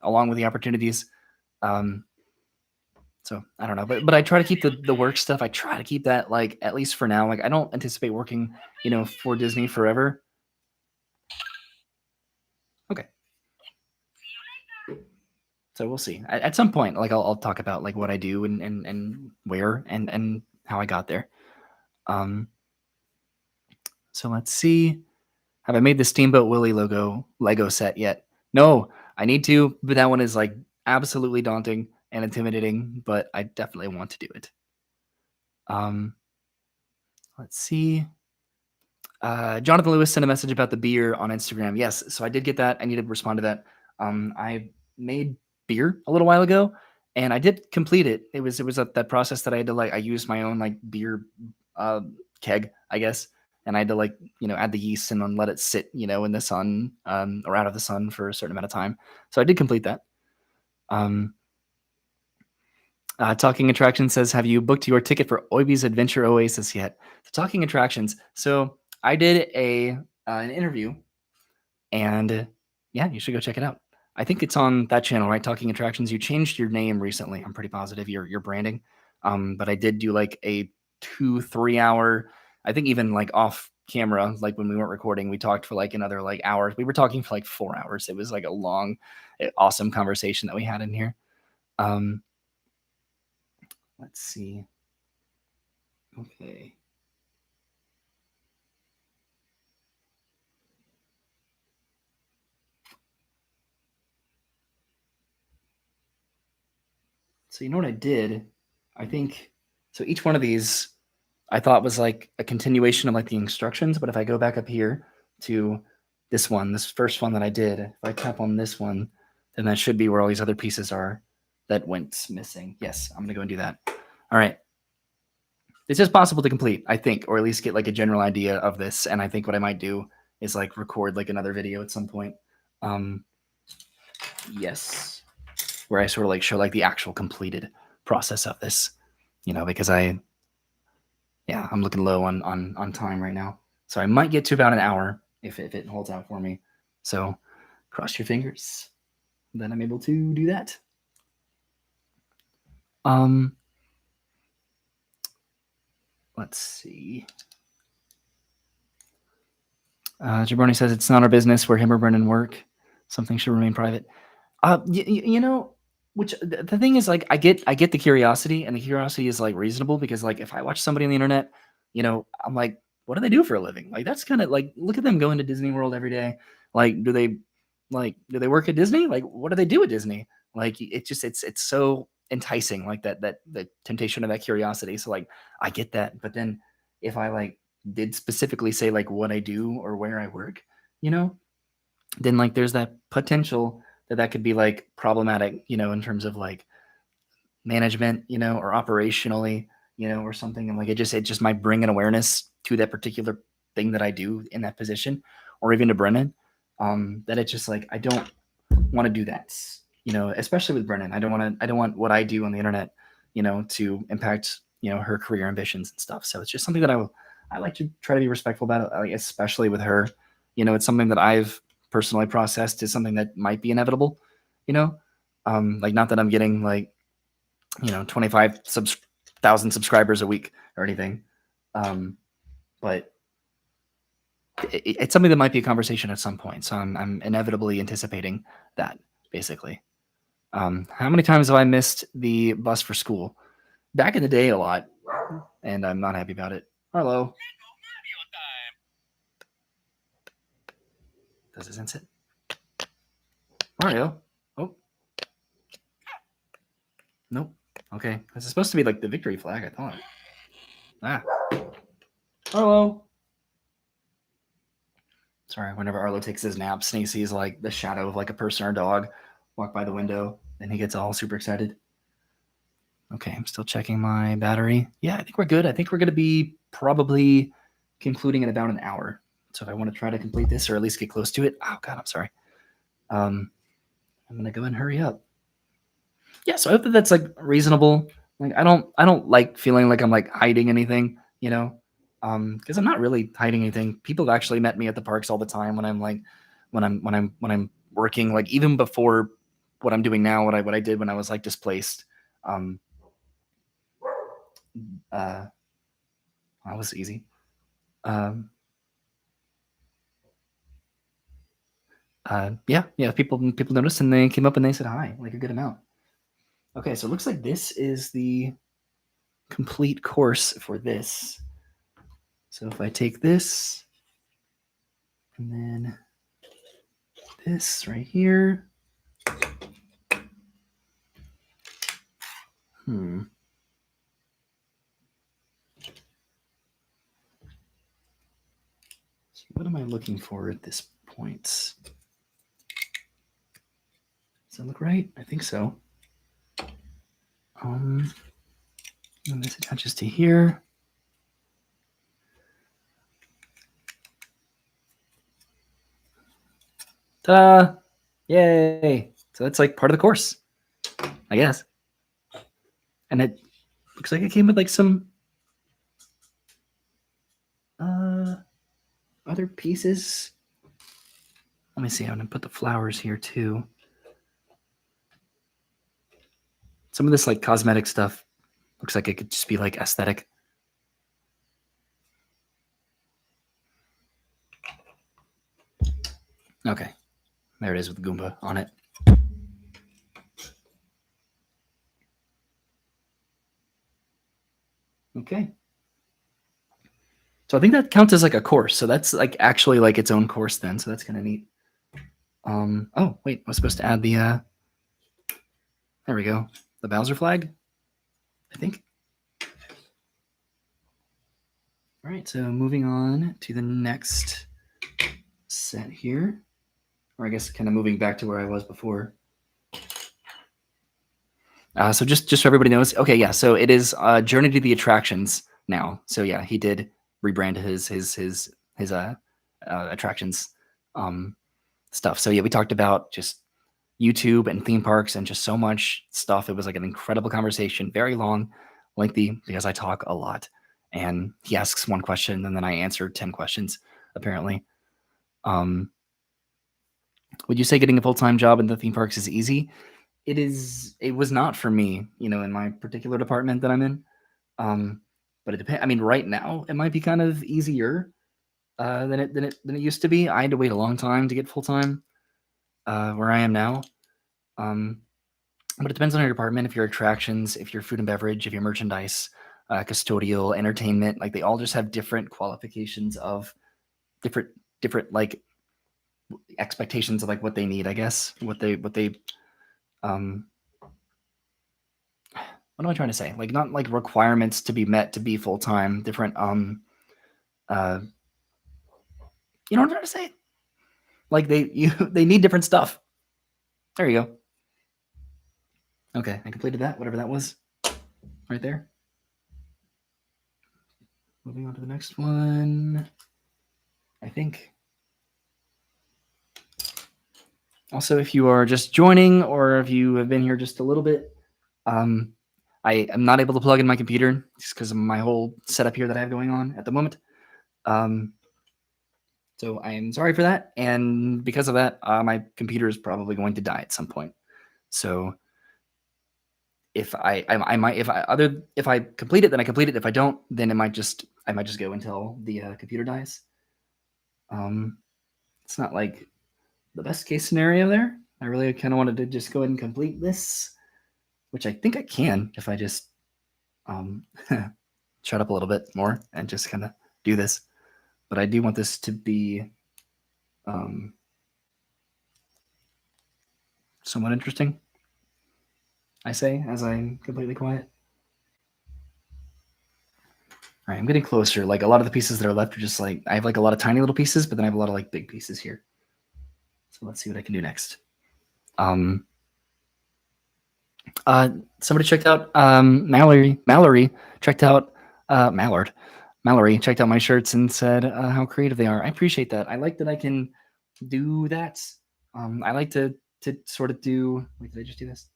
[SPEAKER 1] along with the opportunities. So I don't know, but I try to keep the work stuff. I try to keep that like at least for now. Like I don't anticipate working, for Disney forever. Okay, so we'll see. At some point, like I'll talk about like what I do and where and how I got there. Um, so let's see. Have I made the Steamboat Willie Lego set yet? No, I need to, but that one is like absolutely daunting and intimidating. But I definitely want to do it. Um, let's see. Jonathan Lewis sent a message about the beer on Instagram. Yes, so I did get that. I need to respond to that. I made beer a little while ago, and I did complete it. It was that process that I had to like. I used my own like beer uh, keg, I guess, and I had to like add the yeast and then let it sit in the sun or out of the sun for a certain amount of time. So I did complete that. Um, Talking Attraction says, "Have you booked your ticket for Oiby's Adventure Oasis yet?" So Talking Attractions. So I did an interview, and yeah, you should go check it out. I think it's on that channel, right? Talking Attractions. You changed your name recently. I'm pretty positive your branding. But I did do like a 2-3 hour. I think even like off camera, like when we weren't recording, we talked for like another like hours. We were talking for like 4 hours. It was like a long, awesome conversation that we had in here. Let's see. Okay. So you know what I did? I think so each one of these I thought was like a continuation of like the instructions, but if I go back up here to this first one that I did, if I tap on this one, then that should be where all these other pieces are that went missing. Yes, I'm gonna go and do that. All right. This is possible to complete, I think, or at least get like a general idea of this. And I think what I might do is like record like another video at some point. Yes, where I sort of like show like the actual completed process of this, because I'm looking low on time right now. So I might get to about an hour if it holds out for me. So cross your fingers. Then I'm able to do that. Let's see. Jabroni says it's not our business where him or Brennan work. Something should remain private. Which the thing is, like, I get the curiosity, and the curiosity is like reasonable because, like, if I watch somebody on the internet, I'm like, what do they do for a living? Like, that's kind of like, look at them going to Disney World every day. Like, do they work at Disney? Like, what do they do at Disney? Like, it's so enticing, like that the temptation of that curiosity. So like, I get that, but then if I like did specifically say like what I do or where I work, then like there's that potential that could be like problematic, in terms of like management, or operationally, or something. And like it just might bring an awareness to that particular thing that I do in that position, or even to Brennan. That it's just like I don't want to do that, especially with Brennan. I don't want what I do on the internet, to impact, her career ambitions and stuff. So it's just something that I like to try to be respectful about, like, especially with her. It's something that I've personally processed is something that might be inevitable, like not that I'm getting like, 25,000 subscribers a week or anything. But it's something that might be a conversation at some point. So I'm inevitably anticipating that basically. How many times have I missed the bus for school? Back in the day, a lot, and I'm not happy about it. Hello. Does this sense it? Mario. Oh. Nope. Okay. This is supposed to be like the victory flag, I thought. Ah. Arlo. Sorry, whenever Arlo takes his naps and he sees like the shadow of like a person or a dog walk by the window, then he gets all super excited. Okay, I'm still checking my battery. Yeah, I think we're good. I think we're going to be probably concluding in about an hour. So if I want to try to complete this or at least get close to it, oh God, I'm sorry. I'm going to go and hurry up. Yeah, so I hope that that's like reasonable. Like I don't like feeling like I'm like hiding anything, because I'm not really hiding anything. People have actually met me at the parks all the time when I'm like when I'm working, like even before what I'm doing now, what I did when I was like displaced. That was easy. Yeah, people noticed and they came up and they said hi, like a good amount. Okay, so it looks like this is the complete course for this. So if I take this and then this right here. So what am I looking for at this point? Does that look right? I think so. And this attaches to here. Ta-da! Yay! So that's like part of the course, I guess. And it looks like it came with like some other pieces. Let me see. I'm gonna put the flowers here too. Some of this like cosmetic stuff looks like it could just be like aesthetic. Okay, there it is with Goomba on it. Okay. So I think that counts as like a course. So that's like actually like its own course then. So that's kind of neat. Oh wait, I was supposed to add the there we go. The Bowser flag, I think. All right, so moving on to the next set here. Or I guess kind of moving back to where I was before. So just so everybody knows, okay, yeah. So it is Journey to the Attractions now. So yeah, he did rebrand his attractions stuff. So yeah, we talked about just YouTube and theme parks and just so much stuff. It was like an incredible conversation, very long, lengthy because I talk a lot. And he asks one question and then I answer 10 questions apparently. Would you say getting a full-time job in the theme parks is easy? It was not for me, in my particular department that I'm in. But it depends. I mean, right now it might be kind of easier than it used to be. I had to wait a long time to get full-time where I am now. But it depends on your department. If you're attractions, if you're food and beverage, if you're merchandise, custodial, entertainment, like they all just have different qualifications of different like expectations of like what they need, I guess. What they what am I trying to say? Like not like requirements to be met to be full time. Different you know what I'm trying to say? Like they need different stuff. There you go. Okay, I completed that. Whatever that was, right there. Moving on to the next one. I think. Also, if you are just joining or if you have been here just a little bit, I am not able to plug in my computer just because of my whole setup here that I have going on at the moment. So I am sorry for that, and because of that, my computer is probably going to die at some point. So if I might if I complete it, then I complete it. If I don't, then I might just go until the computer dies. It's not like the best case scenario there. I really kind of wanted to just go ahead and complete this, which I think I can if I just shut up a little bit more and just kind of do this. But I do want this to be somewhat interesting. I say as I'm completely quiet. All right, I'm getting closer. Like a lot of the pieces that are left are just like I have like a lot of tiny little pieces, but then I have a lot of like big pieces here. So let's see what I can do next. Somebody checked out Mallory checked out Mallory checked out my shirts and said how creative they are. I appreciate that. I like that I can do that. I like to sort of do. Wait, did I just do this?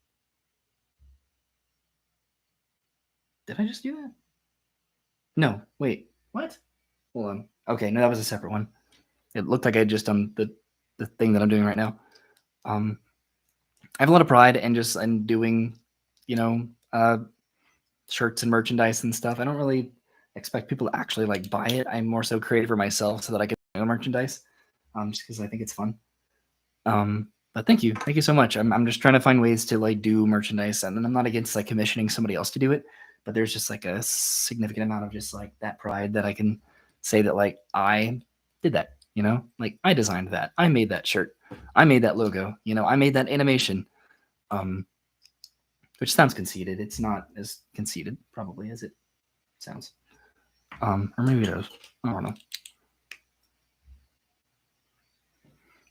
[SPEAKER 1] Did I just do that? No. Wait. What? Hold on. Okay, no, that was a separate one. It looked like I had just done the thing that I'm doing right now. I have a lot of pride in just in doing, shirts and merchandise and stuff. I don't really expect people to actually like buy it. I'm more so creative for myself so that I can buy merchandise, just because I think it's fun. But thank you so much. I'm just trying to find ways to like do merchandise, and I'm not against like commissioning somebody else to do it, but there's just like a significant amount of just like that pride that I can say that like I did that, like I designed that, I made that shirt, I made that logo, I made that animation. Which sounds conceited. It's not as conceited probably as it sounds. Or maybe it is. I don't know.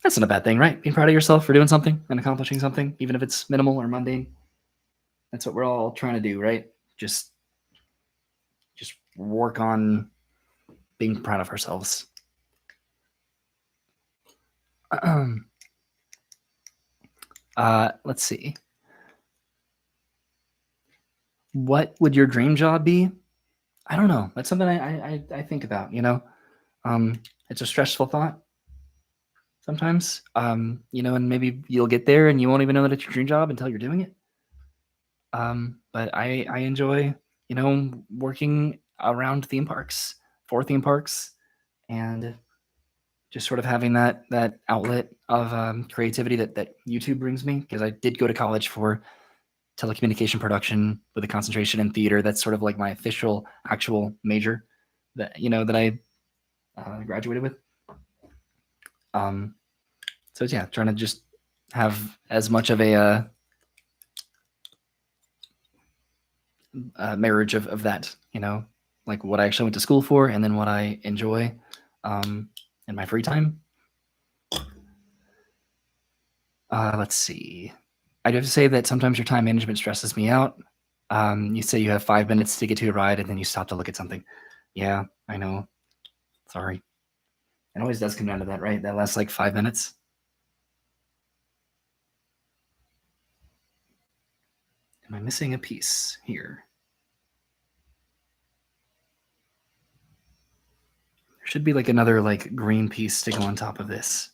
[SPEAKER 1] That's not a bad thing, right? Being proud of yourself for doing something and accomplishing something, even if it's minimal or mundane. That's what we're all trying to do, right? Just work on being proud of ourselves. Let's see. What would your dream job be? I don't know. That's something I think about, It's a stressful thought sometimes, and maybe you'll get there and you won't even know that it's your dream job until you're doing it. But I enjoy, working around theme parks, for theme parks, and just sort of having that outlet of creativity that YouTube brings me, because I did go to college for telecommunication production with a concentration in theater. That's sort of like my official actual major that that I graduated with. So yeah, trying to just have as much of a marriage of that, like what I actually went to school for, and then what I enjoy in my free time. Let's see. I do have to say that sometimes your time management stresses me out. You say you have 5 minutes to get to a ride, and then you stop to look at something. Yeah, I know. Sorry. It always does come down to that, right? That lasts like 5 minutes. Am I missing a piece here? There should be like another like green piece to go on top of this.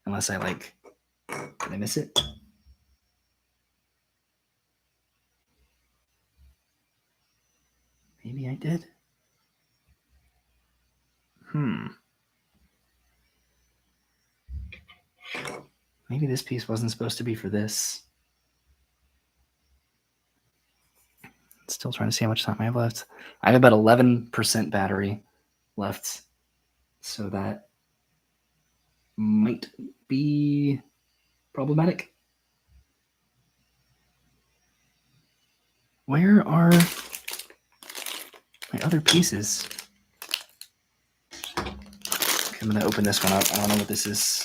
[SPEAKER 1] Unless I like, did I miss it? Maybe I did. Maybe this piece wasn't supposed to be for this. Still trying to see how much time I have left. I have about 11% battery left, so that might be problematic. Where are my other pieces? Okay, I'm going to open this one up. I don't know what this is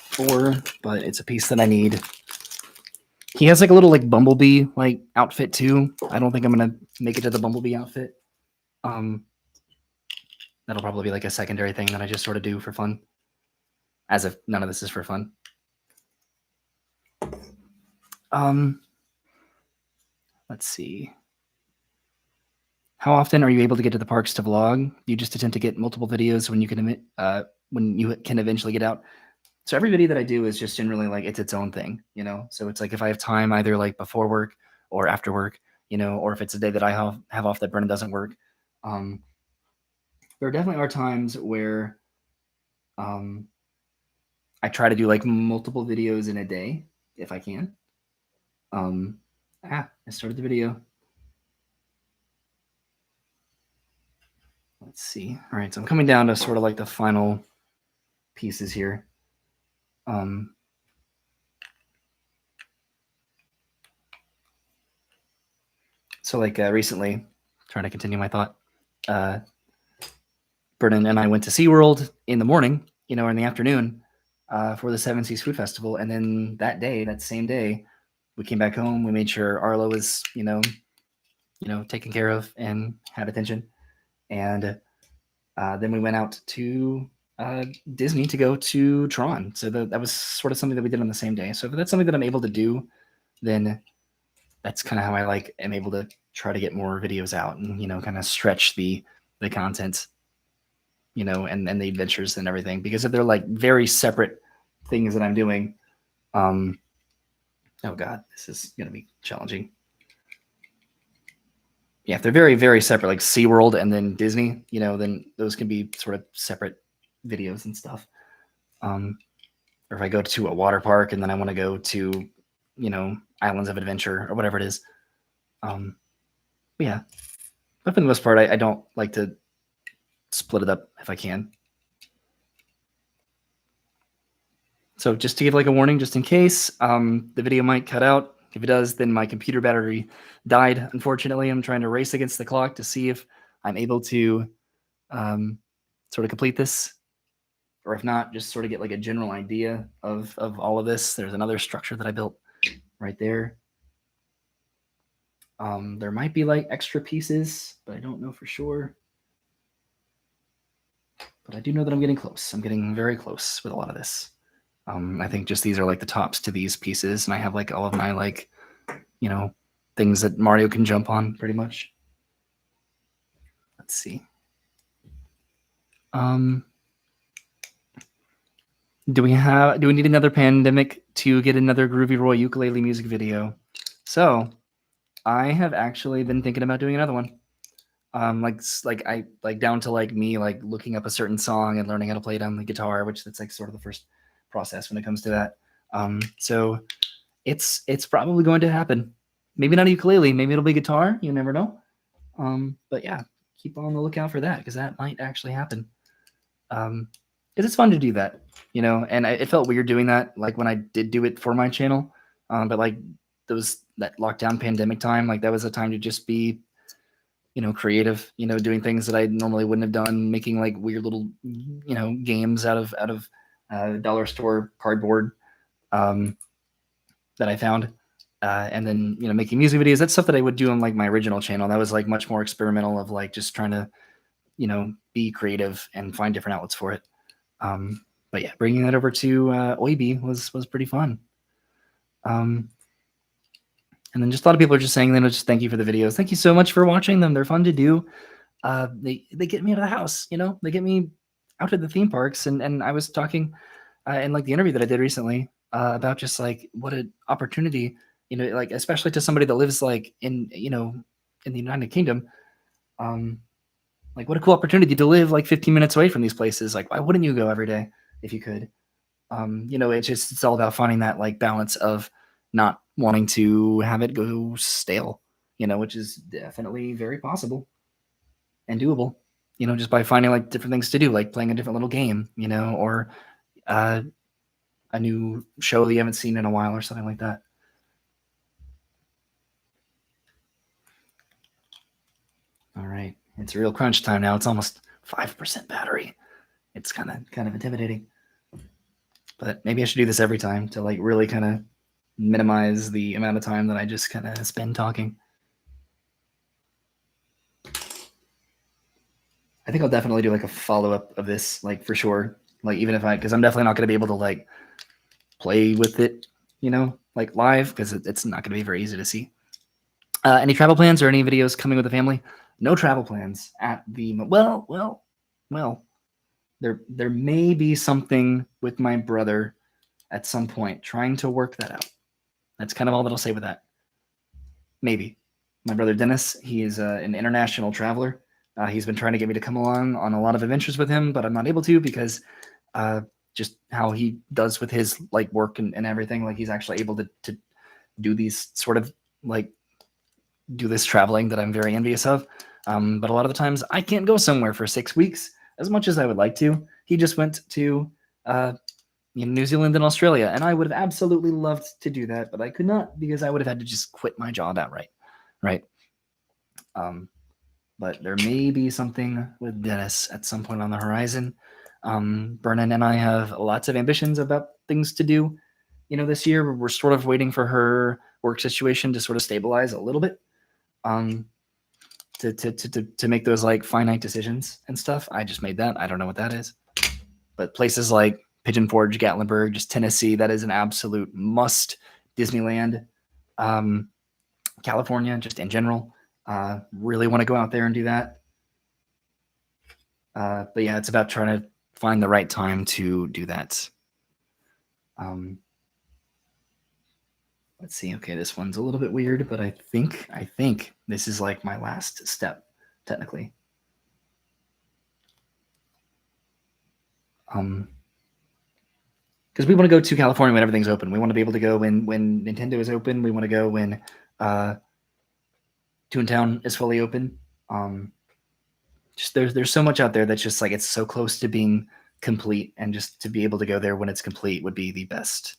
[SPEAKER 1] for, but it's a piece that I need. He has like a little like bumblebee like outfit too. I don't think I'm going to make it to the bumblebee outfit. That'll probably be like a secondary thing that I just sort of do for fun, as if none of this is for fun. Let's see. How often are you able to get to the parks to vlog? Do you just attempt to get multiple videos when you can eventually get out? So every video that I do is just generally like it's its own thing, So it's like if I have time either like before work or after work, or if it's a day that I have off that Brennan doesn't work. There definitely are times where I try to do like multiple videos in a day if I can. I started the video. Let's see. All right, so I'm coming down to sort of like the final pieces here. So like recently, trying to continue my thought, Brennan and I went to SeaWorld in the morning, or in the afternoon for the Seven Seas Food Festival. And then that same day, we came back home. We made sure Arlo was, taken care of and had attention. And then we went out to Disney to go to Tron. So that was sort of something that we did on the same day. So if that's something that I'm able to do, then that's kind of how I am able to try to get more videos out and, kind of stretch the content, and the adventures and everything, because if they're like very separate things that I'm doing, oh God, this is going to be challenging. yeah, if they're very, very separate, like SeaWorld and then Disney, you know, then those can be sort of separate videos and stuff. Or if I go to a water park and then I want to go to, you know, Islands of Adventure or whatever it is. But yeah, but for the most part, I don't like to split it up if I can. So just to give like a warning, just in case, the video might cut out. If it does, then my computer battery died. Unfortunately, I'm trying to race against the clock to see if I'm able to sort of complete this, or if not, just sort of get like a general idea of all of this. There's another structure that I built right there. There might be like extra pieces, but I don't know for sure. But I do know that I'm getting close. I'm getting very close with a lot of this. I think just these are like the tops to these pieces, and I have like all of my like, you know, things that Mario can jump on pretty much. Let's see. Do we need another pandemic to get another Groovy Roy ukulele music video? So I have actually been thinking about doing another one. Like down to like me like looking up a certain song and learning how to play it on the guitar, which that's like sort of the first process when it comes to that. So it's probably going to happen. Maybe not a ukulele, maybe it'll be guitar. You never know. But yeah, keep on the lookout for that because that might actually happen. Because it's fun to do that, you know. And it felt weird doing that, like when I did do it for my channel. But like that lockdown pandemic time, like that was a time to just be, you know, creative, you know, doing things that I normally wouldn't have done, making like weird little, you know, games out of dollar store cardboard that I found. And then, you know, making music videos. That's stuff that I would do on like my original channel. That was like much more experimental of like just trying to, you know, be creative and find different outlets for it. But yeah, bringing that over to Oibi was pretty fun. And then just a lot of people are just saying, then just thank you for the videos. Thank you so much for watching them. They're fun to do. They get me out of the house, you know, they get me out to the theme parks. And I was talking in like the interview that I did recently about just like what an opportunity, you know, like especially to somebody that lives like in, you know, in the United Kingdom. Like what a cool opportunity to live like 15 minutes away from these places. Like why wouldn't you go every day if you could? You know, it's all about finding that like balance of not wanting to have it go stale, you know, which is definitely very possible and doable, you know, just by finding like different things to do, like playing a different little game, you know, or a new show that you haven't seen in a while or something like that. All right, it's real crunch time now. It's almost 5% battery. It's kind of intimidating, but maybe I should do this every time to like really kind of minimize the amount of time that I just kind of spend talking. I think I'll definitely do like a follow-up of this, like for sure. Like even if because I'm definitely not going to be able to like play with it, you know, like live because it's not going to be very easy to see. Any travel plans or any videos coming with the family? No travel plans at the well. There may be something with my brother at some point, trying to work that out. That's kind of all that I'll say with that. Maybe. My brother Dennis, he is an international traveler. He's been trying to get me to come along on a lot of adventures with him, but I'm not able to because just how he does with his like work and everything. Like he's actually able to do these sort of like do this traveling that I'm very envious of. But a lot of the times I can't go somewhere for 6 weeks as much as I would like to. He just went to New Zealand and Australia, and I would have absolutely loved to do that, but I could not because I would have had to just quit my job outright, right? But there may be something with Dennis at some point on the horizon. Vernon and I have lots of ambitions about things to do, you know, this year. We're sort of waiting for her work situation to sort of stabilize a little bit, to make those like finite decisions and stuff. I just made that. I don't know what that is, but places like Pigeon Forge, Gatlinburg, just Tennessee, that is an absolute must. Disneyland, California, just in general. Really want to go out there and do that. But yeah, it's about trying to find the right time to do that. Let's see. Okay, this one's a little bit weird, but I think this is like my last step, technically. Because we want to go to California when everything's open. We want to be able to go when Nintendo is open. We want to go when Toontown is fully open. Just there's so much out there that's just like it's so close to being complete, and just to be able to go there when it's complete would be the best.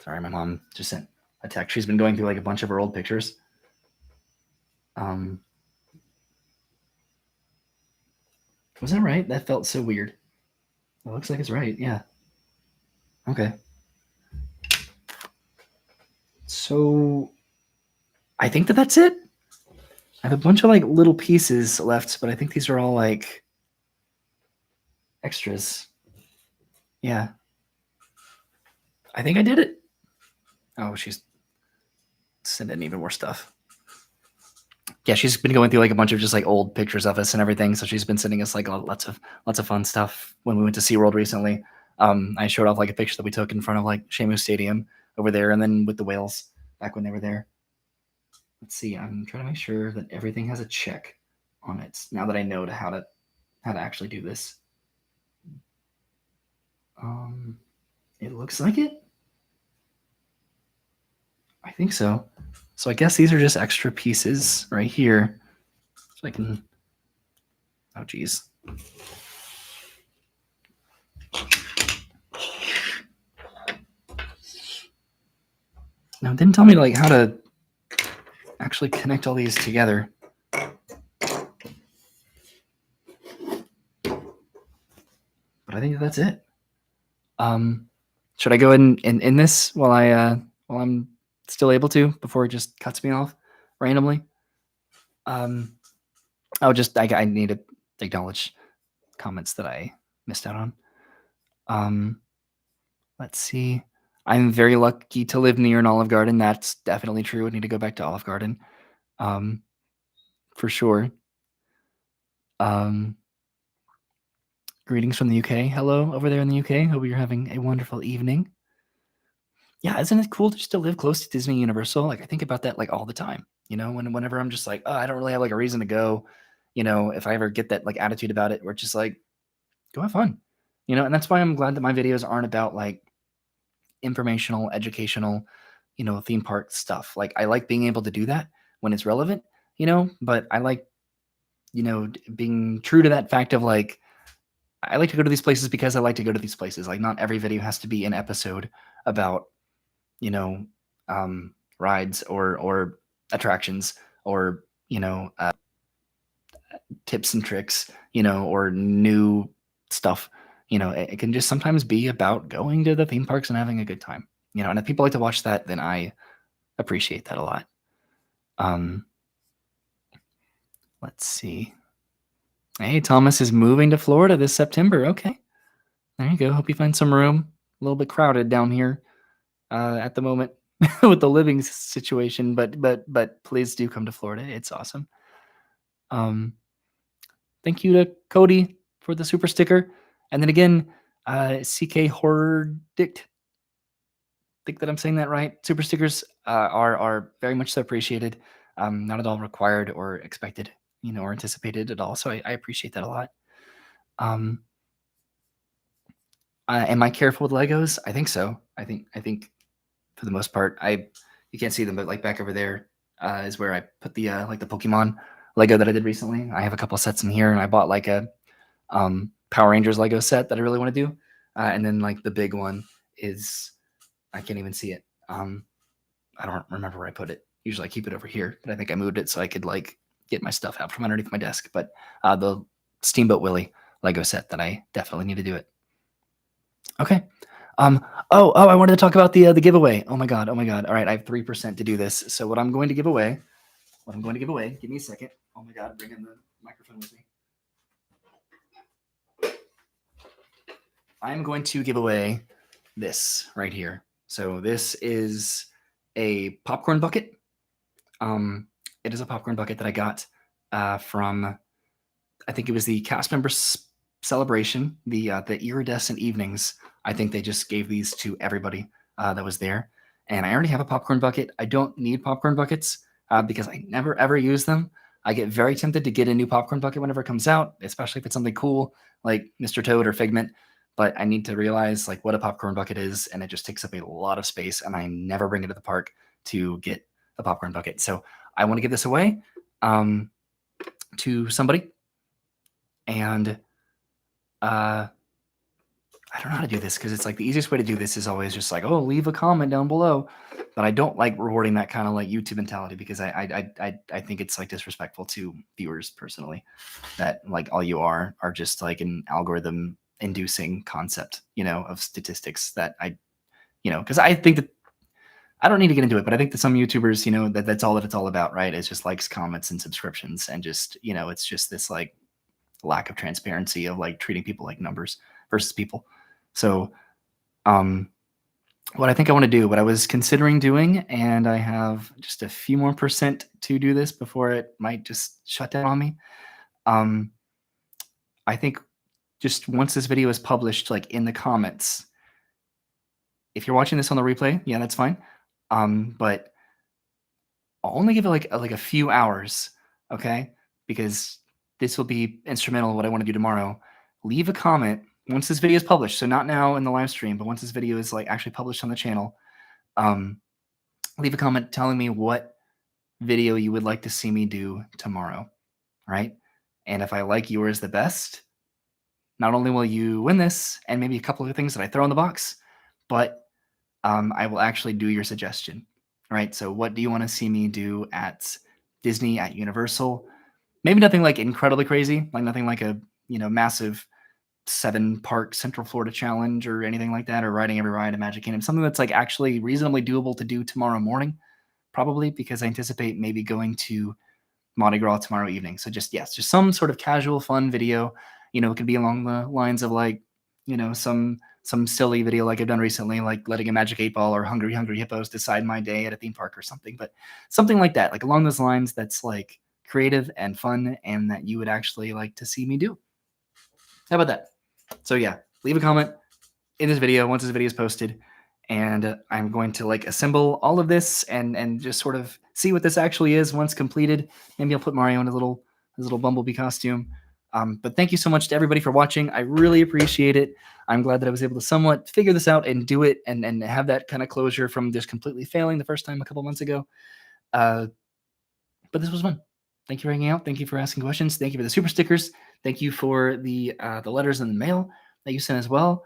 [SPEAKER 1] Sorry, my mom just sent a text. She's been going through like a bunch of her old pictures. Was that right? That felt so weird. It looks like it's right. Yeah. Okay. So I think that's it. I have a bunch of like little pieces left, but I think these are all like extras. Yeah. I think I did it. Oh, she's sending even more stuff. Yeah, she's been going through like a bunch of just like old pictures of us and everything. So she's been sending us like lots of fun stuff. When we went to SeaWorld recently, I showed off like a picture that we took in front of like Shamu Stadium over there, and then with the whales back when they were there. Let's see. I'm trying to make sure that everything has a check on it now that I know how to actually do this. It looks like it. I think so. So I guess these are just extra pieces right here. So I can. Oh, geez. Now, it didn't tell me like how to actually connect all these together. But I think that's it. Should I go ahead and end this while I'm still able to before it just cuts me off randomly? I need to acknowledge comments that I missed out on. Let's see. I'm very lucky to live near an Olive Garden. That's definitely true. I need to go back to Olive Garden, for sure. Greetings from the UK. Hello over there in the UK. Hope you're having a wonderful evening. Yeah, isn't it cool just to live close to Disney Universal? Like I think about that like all the time. You know, whenever I'm just like, oh, I don't really have like a reason to go. You know, if I ever get that like attitude about it, where it's just like, go have fun. You know, and that's why I'm glad that my videos aren't about like informational, educational, you know, theme park stuff. Like I like being able to do that when it's relevant, you know, but I like, you know, being true to that fact of like, I like to go to these places because I like to go to these places. Like not every video has to be an episode about, you know, rides or attractions or, you know, tips and tricks, you know, or new stuff. You know, it can just sometimes be about going to the theme parks and having a good time. You know, and if people like to watch that, then I appreciate that a lot. Let's see. Hey, Thomas is moving to Florida this September. Okay. There you go. Hope you find some room. A little bit crowded down here at the moment with the living situation, but please do come to Florida. It's awesome. Thank you to Cody for the super sticker. And then again, CK Horror Dict. Think that I'm saying that right. Super stickers are very much so appreciated. Not at all required or expected, you know, or anticipated at all. So I appreciate that a lot. Am I careful with Legos? I think so. I think for the most part, you can't see them, but like back over there is where I put the like the Pokemon Lego that I did recently. I have a couple sets in here, and I bought like a Power Rangers Lego set that I really want to do, and then like the big one is I can't even see it. I don't remember where I put it. Usually I keep it over here, but I think I moved it so I could like get my stuff out from underneath my desk. But the Steamboat Willie Lego set that I definitely need to do it. Okay. I wanted to talk about the giveaway. Oh my god. All right, I have 3% to do this. So what I'm going to give away, give me a second. Oh my god, bring in the microphone with me. I'm going to give away this right here. So this is a popcorn bucket. It is a popcorn bucket that I got from, I think it was the cast member celebration, the iridescent evenings. I think they just gave these to everybody that was there. And I already have a popcorn bucket. I don't need popcorn buckets because I never ever use them. I get very tempted to get a new popcorn bucket whenever it comes out, especially if it's something cool like Mr. Toad or Figment. But I need to realize like what a popcorn bucket is, and it just takes up a lot of space. And I never bring it to the park to get a popcorn bucket. So I want to give this away to somebody, and I don't know how to do this because it's like the easiest way to do this is always just like, oh, leave a comment down below. But I don't like rewarding that kind of like YouTube mentality because I think it's like disrespectful to viewers personally, that like all you are just like an algorithm inducing concept, of statistics that because I think that I don't need to get into it, but I think that some YouTubers, that's all that it's all about, right? It's just likes, comments, and subscriptions, and just it's just this like lack of transparency of like treating people like numbers versus people. So what I think I want to do, what I was considering doing, and I have just a few more percent to do this before it might just shut down on me. I think just once this video is published, like in the comments, if you're watching this on the replay, yeah, that's fine. But I'll only give it like a few hours, okay? Because this will be instrumental in what I want to do tomorrow. Leave a comment once this video is published. So not now in the live stream, but once this video is like actually published on the channel, leave a comment telling me what video you would like to see me do tomorrow, right? And if I like yours the best, not only will you win this and maybe a couple of things that I throw in the box, but I will actually do your suggestion, right? So what do you want to see me do at Disney, at Universal? Maybe nothing like incredibly crazy, like nothing like a massive 7-park Central Florida challenge or anything like that, or riding every ride in Magic Kingdom. Something that's like actually reasonably doable to do tomorrow morning, probably, because I anticipate maybe going to Mardi Gras tomorrow evening. So just some sort of casual, fun video. It could be along the lines of like, some silly video like I've done recently, like letting a Magic 8 Ball or Hungry Hippos decide my day at a theme park or something. But something like that, like along those lines, that's like creative and fun, and that you would actually like to see me do. How about that? So yeah, leave a comment in this video once this video is posted, and I'm going to like assemble all of this and just sort of see what this actually is once completed. Maybe I'll put Mario in his little Bumblebee costume. But thank you so much to everybody for watching. I really appreciate it. I'm glad that I was able to somewhat figure this out and do it and have that kind of closure from just completely failing the first time a couple months ago. But this was fun. Thank you for hanging out. Thank you for asking questions. Thank you for the super stickers. Thank you for the letters in the mail that you sent as well.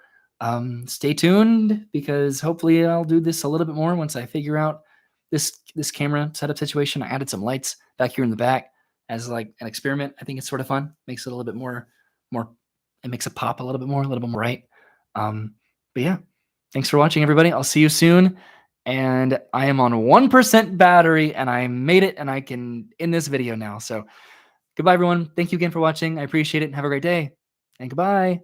[SPEAKER 1] Stay tuned, because hopefully I'll do this a little bit more once I figure out this camera setup situation. I added some lights back here in the back as like an experiment. I think it's sort of fun. Makes it a little bit more. It makes it pop a little bit more bright. But yeah, thanks for watching, everybody. I'll see you soon. And I am on 1% battery, and I made it, and I can end this video now. So goodbye, everyone. Thank you again for watching. I appreciate it. Have a great day, and goodbye.